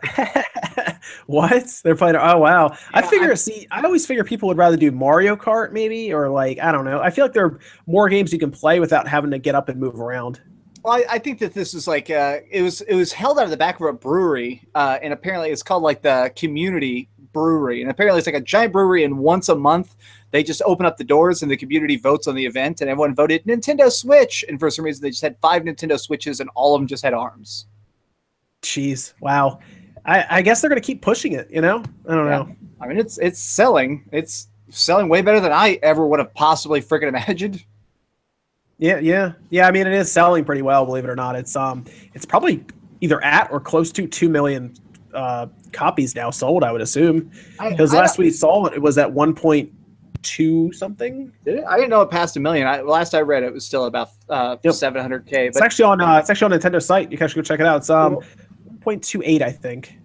What? They're playing? Oh, wow. Yeah, I always figure people would rather do Mario Kart maybe, or like, I don't know. I feel like there are more games you can play without having to get up and move around. Well, I think that this is like, it was held out of the back of a brewery, and apparently it's called like the Community Brewery, and apparently it's like a giant brewery, and once a month they just open up the doors and the community votes on the event, and everyone voted Nintendo Switch, and for some reason they just had 5 Nintendo Switches and all of them just had ARMS. Jeez, wow. I guess they're going to keep pushing it, I don't know. I mean, it's selling way better than I ever would have possibly freaking imagined. Yeah. I mean, it is selling pretty well, believe it or not. It's probably either at or close to 2 million copies now sold, I would assume, because last we saw it was at 1.2 something. Did it? I didn't know it passed 1 million. Last I read it was still about 700K. But it's actually on Nintendo site. You can actually go check it out. It's 1.28, I think.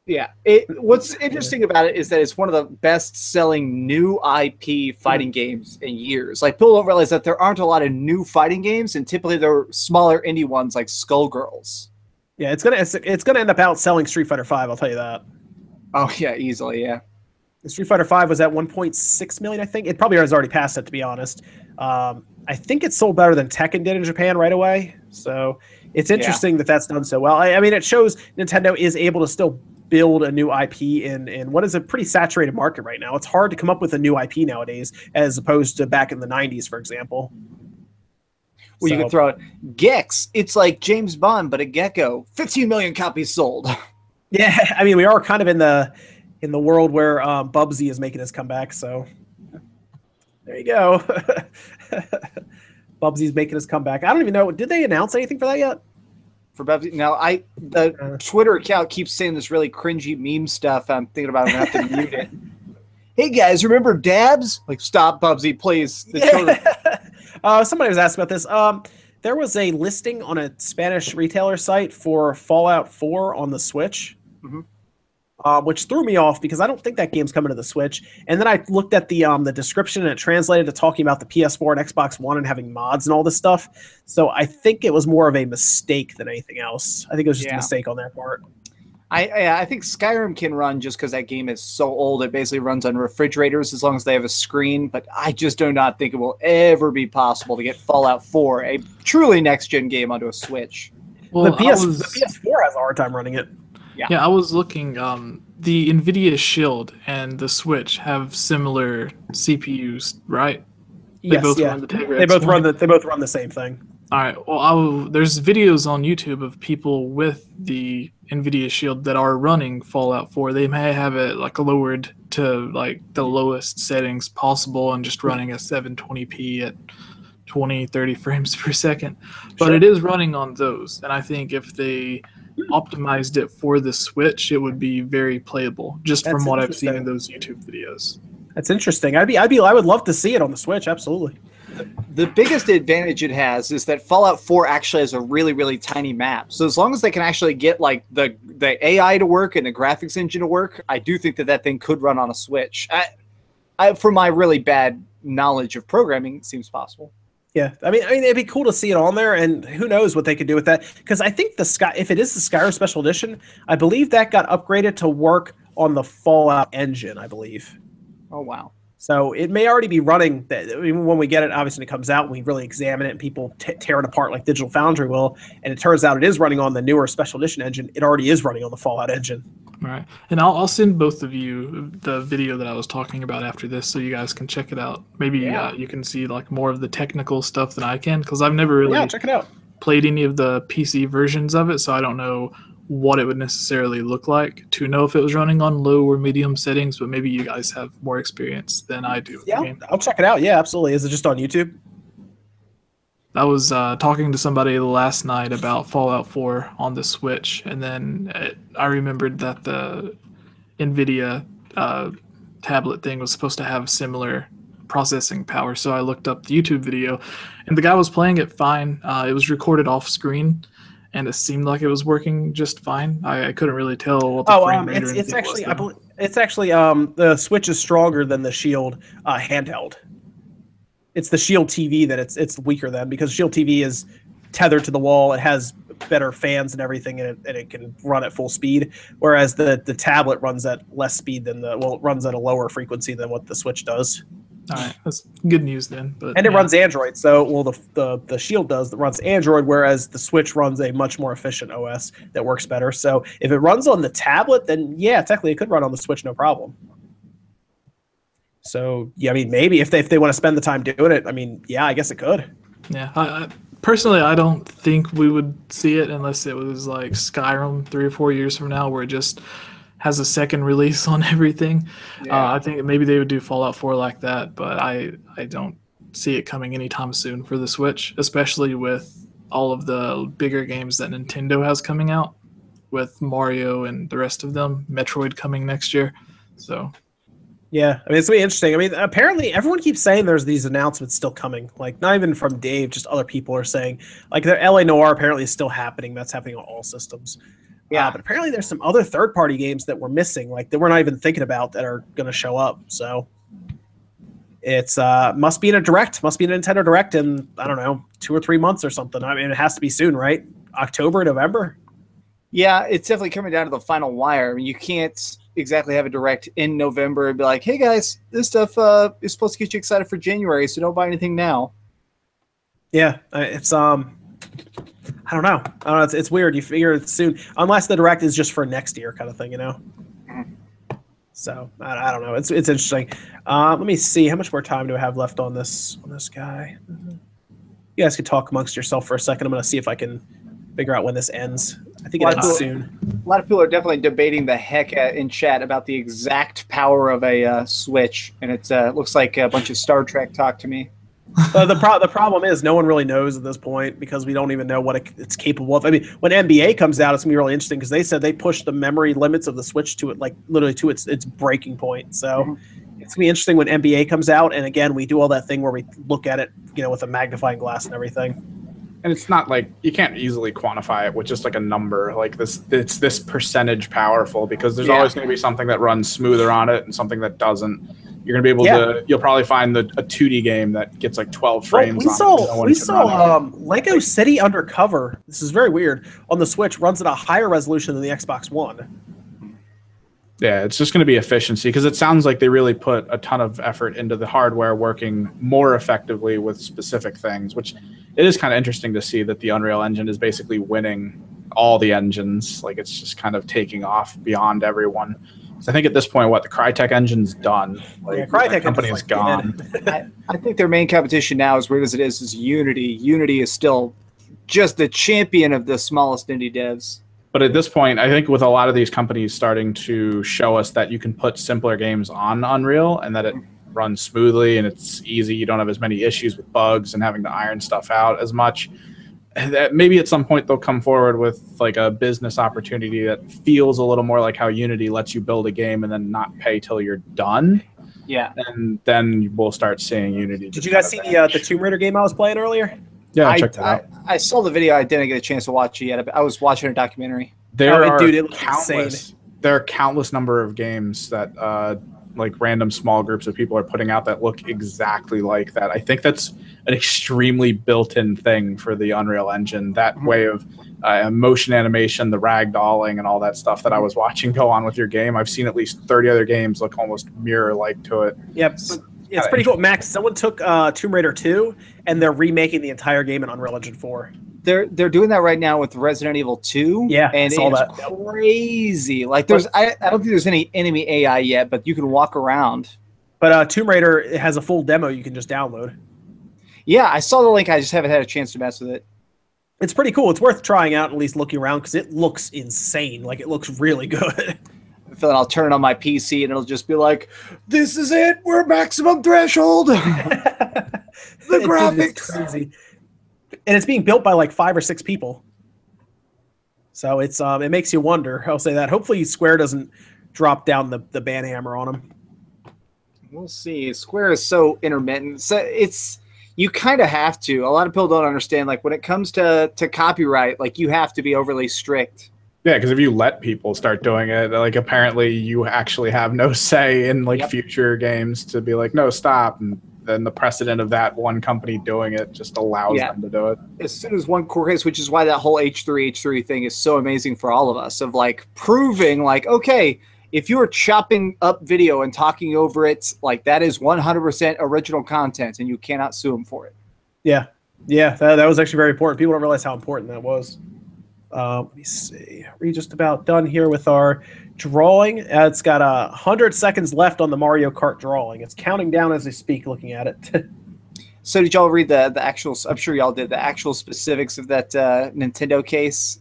Yeah. What's interesting about it is that it's one of the best-selling new IP fighting games in years. Like, people don't realize that there aren't a lot of new fighting games, and typically they're smaller indie ones like Skullgirls. Yeah, it's gonna end up outselling Street Fighter V. I'll tell you that. Oh yeah, easily, yeah. Street Fighter V was at 1.6 million, I think. It probably has already passed it, to be honest. I think it sold better than Tekken did in Japan right away. So it's interesting that that's done so well. I mean, it shows Nintendo is able to still build a new IP in what is a pretty saturated market right now. It's hard to come up with a new IP nowadays, as opposed to back in the 90s, for example. Well, you can throw it. Gex, it's like James Bond, but a gecko. 15 million copies sold. Yeah, I mean, we are kind of in the world where Bubsy is making his comeback, so there you go. Bubsy's making his comeback. I don't even know. Did they announce anything for that yet? For Bubsy? No, the Twitter account keeps saying this really cringy meme stuff. I'm thinking about it. I'm going to have to mute it. Hey, guys, remember Dabs? Like, stop, Bubsy, please. Somebody was asking about this. There was a listing on a Spanish retailer site for Fallout 4 on the Switch, which threw me off because I don't think that game's coming to the Switch. And then I looked at the description, and it translated to talking about the PS4 and Xbox One and having mods and all this stuff. So I think it was more of a mistake than anything else. I think it was just a mistake on their part. I think Skyrim can run just because that game is so old. It basically runs on refrigerators as long as they have a screen. But I just do not think it will ever be possible to get Fallout 4, a truly next-gen game, onto a Switch. Well, the PS4 has a hard time running it. Yeah, I was looking. The NVIDIA Shield and the Switch have similar CPUs, right? They Yes, both yeah. run the Tegra They both X20. run the same thing. All right. Well, there's videos on YouTube of people with the NVIDIA Shield that are running Fallout 4. They may have it like lowered to like the lowest settings possible and just running at 720p at 20, 30 frames per second. But Sure. it is running on those. And I think if they optimized it for the Switch, it would be very playable, just That's from what I've seen in interesting. those YouTube videos. That's interesting. I would love to see it on the Switch. Absolutely. The biggest advantage it has is that Fallout 4 actually has a really, really tiny map. So as long as they can actually get like the AI to work and the graphics engine to work, I do think that thing could run on a Switch. For my really bad knowledge of programming, it seems possible. Yeah, I mean, it'd be cool to see it on there, and who knows what they could do with that? Because I think if it is the Skyrim Special Edition, I believe that got upgraded to work on the Fallout engine. I believe. Oh wow! So it may already be running. Even when we get it, obviously, when it comes out, and we really examine it, and people tear it apart like Digital Foundry will, and it turns out it is running on the newer Special Edition engine. It already is running on the Fallout engine. All right. And I'll send both of you the video that I was talking about after this so you guys can check it out. Maybe you can see like more of the technical stuff than I can, because I've never really check it out. Played any of the PC versions of it, so I don't know what it would necessarily look like to know if it was running on low or medium settings, but maybe you guys have more experience than I do. Yeah, I'll check it out. Yeah, absolutely. Is it just on YouTube? I was talking to somebody last night about Fallout 4 on the Switch, and then I remembered that the NVIDIA tablet thing was supposed to have similar processing power, so I looked up the YouTube video, and the guy was playing it fine. It was recorded off screen, and it seemed like it was working just fine. I couldn't really tell what the frame rate or anything was. It's actually the Switch is stronger than the Shield handheld. It's the Shield TV that it's weaker than, because Shield TV is tethered to the wall. It has better fans and everything, and it can run at full speed. Whereas the tablet runs at less speed than it runs at a lower frequency than what the Switch does. All right, that's good news then. But it runs Android, so the Shield that runs Android, whereas the Switch runs a much more efficient OS that works better. So if it runs on the tablet, then yeah, technically it could run on the Switch no problem. So yeah, I mean, maybe if they want to spend the time doing it, I mean, yeah, I guess it could. Yeah, I personally, I don't think we would see it unless it was like Skyrim 3 or 4 years from now, where it just has a second release on everything. Yeah. I think maybe they would do Fallout 4 like that, but I don't see it coming anytime soon for the Switch, especially with all of the bigger games that Nintendo has coming out, with Mario and the rest of them, Metroid coming next year. So yeah, I mean, it's going to be interesting. I mean, apparently everyone keeps saying there's these announcements still coming. Like, not even from Dave, just other people are saying. Like, the LA Noire apparently is still happening. That's happening on all systems. Yeah, but apparently there's some other third-party games that we're missing, like, that we're not even thinking about, that are going to show up. So it's must be in a Direct. Must be in a Nintendo Direct in, I don't know, 2 or 3 months or something. I mean, it has to be soon, right? October, November? Yeah, it's definitely coming down to the final wire. I mean, you can't exactly have a Direct in November and be like, hey guys, this stuff is supposed to get you excited for January, so don't buy anything now. Yeah, it's I don't know. It's weird. You figure it's soon, unless the Direct is just for next year, kind of thing, you know. So I don't know. It's interesting. Let me see, how much more time do I have left on this guy? You guys could talk amongst yourself for a second. I'm going to see if I can figure out when this ends. I think it ends soon. A lot of people are definitely debating the heck in chat about the exact power of a Switch, and it looks like a bunch of Star Trek talk to me. The problem is no one really knows at this point, because we don't even know what it's capable of. I mean, when NBA comes out, it's gonna be really interesting, because they said they pushed the memory limits of the Switch to it, like literally to its breaking point. So it's gonna be interesting when NBA comes out, and again, we do all that thing where we look at it, you know, with a magnifying glass and everything. And it's not like you can't easily quantify it with just like a number like this. It's this percentage powerful, because there's always going to be something that runs smoother on it and something that doesn't. You're going to be able to. You'll probably find a 2D game that gets like 12 frames. Well, we saw Lego City Undercover. This is very weird. On the Switch, runs at a higher resolution than the Xbox One. Yeah, it's just going to be efficiency because it sounds like they really put a ton of effort into the hardware working more effectively with specific things, which it is kind of interesting to see that the Unreal Engine is basically winning all the engines. Like it's just kind of taking off beyond everyone. So I think at this point, the Crytek engine's done. Like, yeah, Crytek company is gone. I think their main competition now, as weird as it is Unity. Unity is still just the champion of the smallest indie devs. But at this point, I think with a lot of these companies starting to show us that you can put simpler games on Unreal and that it runs smoothly and it's easy. You don't have as many issues with bugs and having to iron stuff out as much. That maybe at some point they'll come forward with like a business opportunity that feels a little more like how Unity lets you build a game and then not pay till you're done. Yeah. And then we'll start seeing Unity. Did you guys see the Tomb Raider game I was playing earlier? Yeah, check that out. I saw the video. I didn't get a chance to watch it yet. But I was watching a documentary. There are dude, it looks countless. insane. There are countless number of games that like random small groups of people are putting out that look exactly like that. I think that's an extremely built-in thing for the Unreal Engine. That way of motion animation, the ragdolling, and all that stuff that I was watching go on with your game. I've seen at least 30 other games look almost mirror-like to it. Yep. It's pretty cool. Max, someone took Tomb Raider 2 and they're remaking the entire game in Unreal Engine 4. They're doing that right now with Resident Evil 2. Yeah, and it's crazy. Like I don't think there's any enemy AI yet, but you can walk around. But Tomb Raider has a full demo you can just download. Yeah, I saw the link. I just haven't had a chance to mess with it. It's pretty cool. It's worth trying out, at least looking around, because it looks insane. Like, it looks really good. I feel like I'll turn it on my PC and it'll just be like, this is it. We're maximum threshold. The graphics. It's crazy. And it's being built by like 5 or 6 people. So it's it makes you wonder. I'll say that. Hopefully Square doesn't drop down the banhammer on them. We'll see. Square is so intermittent. So you kind of have to. A lot of people don't understand. Like when it comes to copyright, like you have to be overly strict. Yeah, because if you let people start doing it, like apparently you actually have no say in like future games to be like, no, stop. And then the precedent of that one company doing it just allows them to do it. As soon as one court case, which is why that whole H3 thing is so amazing for all of us, of like proving like, okay, if you're chopping up video and talking over it, like that is 100% original content and you cannot sue them for it. Yeah. Yeah, that was actually very important. People don't realize how important that was. Let me see. We're just about done here with our drawing. It's got 100 seconds left on the Mario Kart drawing. It's counting down as I speak, looking at it. So did y'all read the actual, I'm sure y'all did, the actual specifics of that Nintendo case?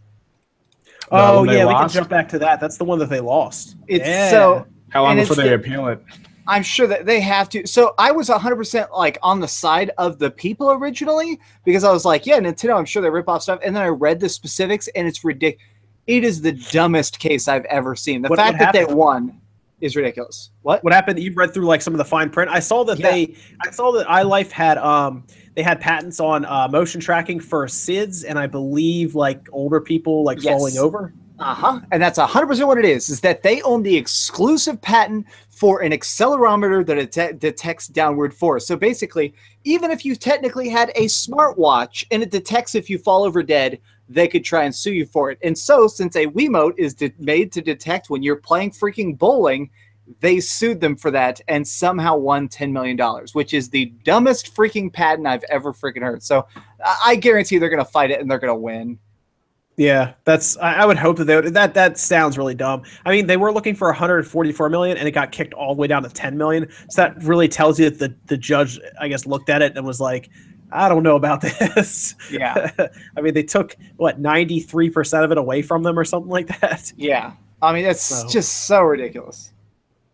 Oh, yeah, we can jump back to that. That's the one that they lost. So how long before they appeal it? I'm sure that they have to. So I was 100% like on the side of the people originally because I was like, yeah, Nintendo, I'm sure they rip off stuff. And then I read the specifics and it's ridiculous. It is the dumbest case I've ever seen. The fact that they won is ridiculous. What happened? You read through like some of the fine print. I saw that I saw that iLife had they had patents on motion tracking for SIDS and I believe like older people like falling over. And that's 100% what it is that they own the exclusive patent for an accelerometer that detects downward force. So basically, even if you technically had a smartwatch and it detects if you fall over dead, they could try and sue you for it. And so since a Wiimote is made to detect when you're playing freaking bowling, they sued them for that and somehow won $10 million, which is the dumbest freaking patent I've ever freaking heard. So I guarantee they're going to fight it and they're going to win. Yeah, I would hope that they would. That sounds really dumb. I mean, they were looking for 144 million, and it got kicked all the way down to 10 million. So that really tells you that the judge, I guess, looked at it and was like, I don't know about this. Yeah. I mean, they took 93% of it away from them or something like that. Yeah. I mean, it's just so ridiculous.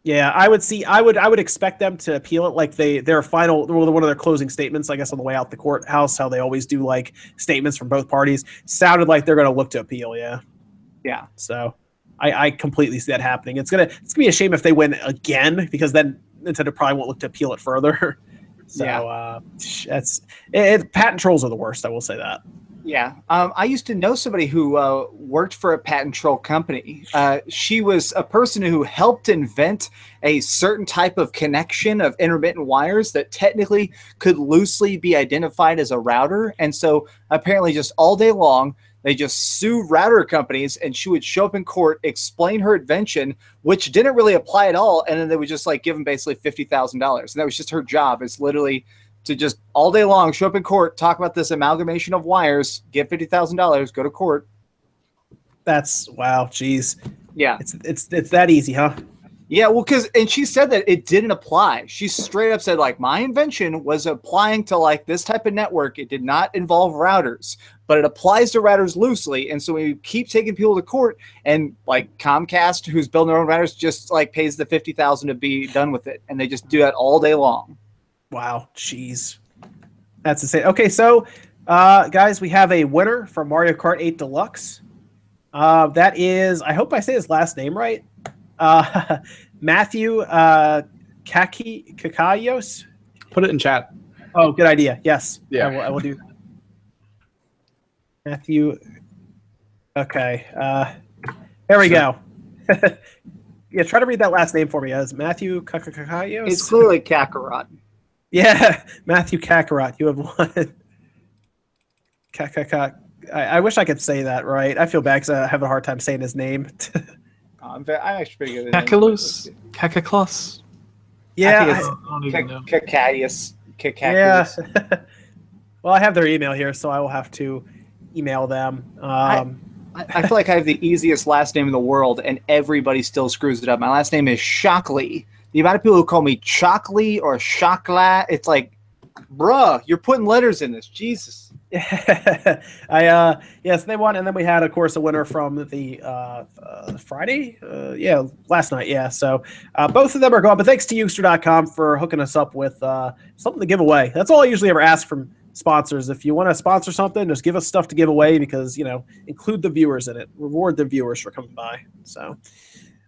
Yeah, I would expect them to appeal it like their final one of their closing statements, I guess, on the way out the courthouse, how they always do like statements from both parties. Sounded like they're going to look to appeal, yeah. Yeah. So I completely see that happening. It's gonna be a shame if they win again, because then Nintendo probably won't look to appeal it further. So patent trolls are the worst, I will say that. Yeah. I used to know somebody who worked for a patent troll company. She was a person who helped invent a certain type of connection of intermittent wires that technically could loosely be identified as a router. And so apparently just all day long, They just sued router companies, and she would show up in court, explain her invention, which didn't really apply at all, and then they would just like give them basically $50,000, and that was just her job. It's literally to just all day long show up in court, talk about this amalgamation of wires, get $50,000, go to court. That's wow, geez. Yeah, it's that easy, huh? Yeah, well, and she said that it didn't apply. She straight up said, like, my invention was applying to, like, this type of network. It did not involve routers, but it applies to routers loosely. And so we keep taking people to court, and, like, Comcast, who's building their own routers, just, like, pays the $50,000 to be done with it. And they just do that all day long. Wow, jeez. That's insane. Okay, so, guys, we have a winner for Mario Kart 8 Deluxe. That is, I hope I say his last name right. Matthew Kakayos. Put it in chat. Oh, good idea. Yes. Yeah. I will do. Matthew. Okay. There we go. Yeah, try to read that last name for me. As Matthew Kakayos. It's clearly Kakarot. Yeah, Matthew Kakarot. You have won. I wish I could say that right. I feel bad because I have a hard time saying his name. I'm actually pretty good at Kakalus? Kakaklos? Yeah. Kakadius. Yeah. Well, I have their email here, so I will have to email them. I feel like I have the easiest last name in the world, and everybody still screws it up. My last name is Shockley. The amount of people who call me Chockley or Shockla, it's like, bruh, you're putting letters in this. Jesus. Yes, they won, and then we had, of course, a winner from the Friday, last night. Yeah, so both of them are gone. But thanks to Yougster.com for hooking us up with something to give away. That's all I usually ever ask from sponsors. If you want to sponsor something, just give us stuff to give away because include the viewers in it, reward the viewers for coming by. So.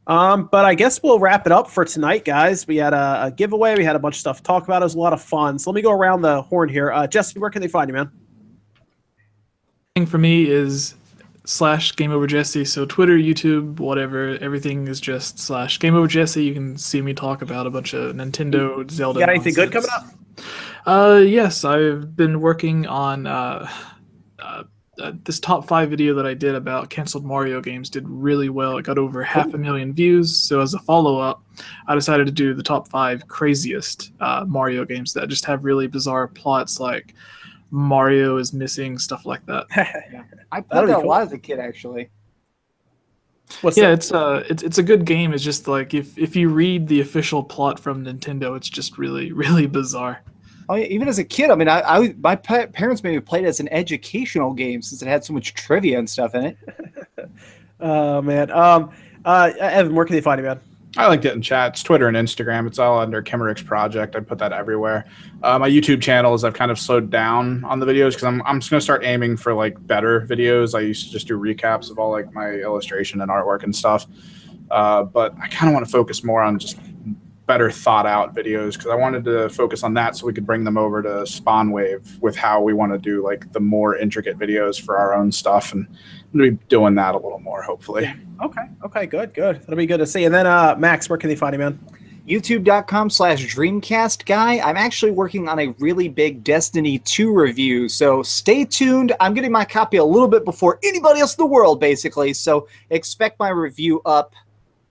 But I guess we'll wrap it up for tonight, guys. We had a giveaway. We had a bunch of stuff to talk about. It was a lot of fun. So let me go around the horn here. Jesse, where can they find you, man? Thing for me is /GameOverJesse. So Twitter, YouTube, whatever, everything is just /GameOverJesse. You can see me talk about a bunch of Nintendo, Zelda. You got anything good coming up? Yes, I've been working on this top 5 video that I did about canceled Mario games did really well. It got over 500,000 views. So as a follow-up, I decided to do the top 5 craziest Mario games that just have really bizarre plots, like Mario is missing, stuff like that. Yeah. I played that a lot as a kid, actually. It's a good game. It's just like if you read the official plot from Nintendo, it's just really, really bizarre. Oh, yeah, even as a kid, I mean, my parents made me play it as an educational game since it had so much trivia and stuff in it. Oh, man. Evan, where can they find you, man? I like it in chat. It's Twitter and Instagram. It's all under Kimmerix Project. I put that everywhere. My YouTube channel is I've kind of slowed down on the videos because I'm just going to start aiming for like better videos. I used to just do recaps of all like my illustration and artwork and stuff. But I kind of want to focus more on just better thought out videos because I wanted to focus on that so we could bring them over to SpawnWave with how we want to do like the more intricate videos for our own stuff, and we'll be doing that a little more hopefully. Okay, good. That'll be good to see. And then Max, where can they find you, man? YouTube.com/Dreamcast guy. I'm actually working on a really big Destiny 2 review, so stay tuned. I'm getting my copy a little bit before anybody else in the world, basically, so expect my review up.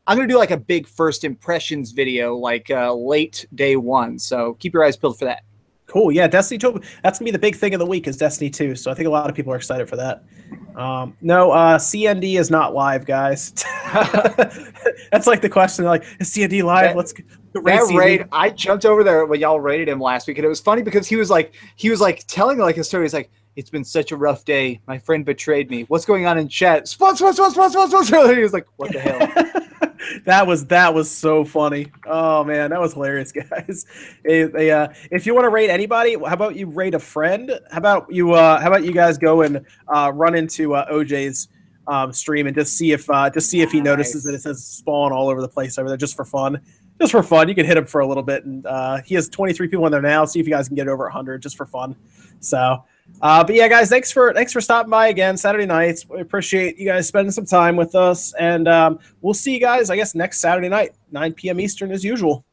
I'm going to do like a big first impressions video, like late day 1. So keep your eyes peeled for that. Cool. Yeah, Destiny 2. That's going to be the big thing of the week is Destiny 2. So I think a lot of people are excited for that. No, CND is not live, guys. That's like the question. Like, is CND live? Let's raid. I jumped over there when y'all raided him last week. And it was funny because he was like telling like a story. He's like, it's been such a rough day. My friend betrayed me. What's going on in chat? Spawn. He was like, what the hell? That was so funny. Oh man, that was hilarious, guys. If you want to rate anybody, how about you rate a friend? How about you guys go and run into OJ's stream and just see if he notices that it says Spawn all over the place over there, just for fun. Just for fun, you can hit him for a little bit, and he has 23 people in there now. See if you guys can get over 100 just for fun. So. But yeah, guys, thanks for stopping by again Saturday nights. We appreciate you guys spending some time with us, and we'll see you guys, I guess, next Saturday night, 9 p.m. Eastern as usual.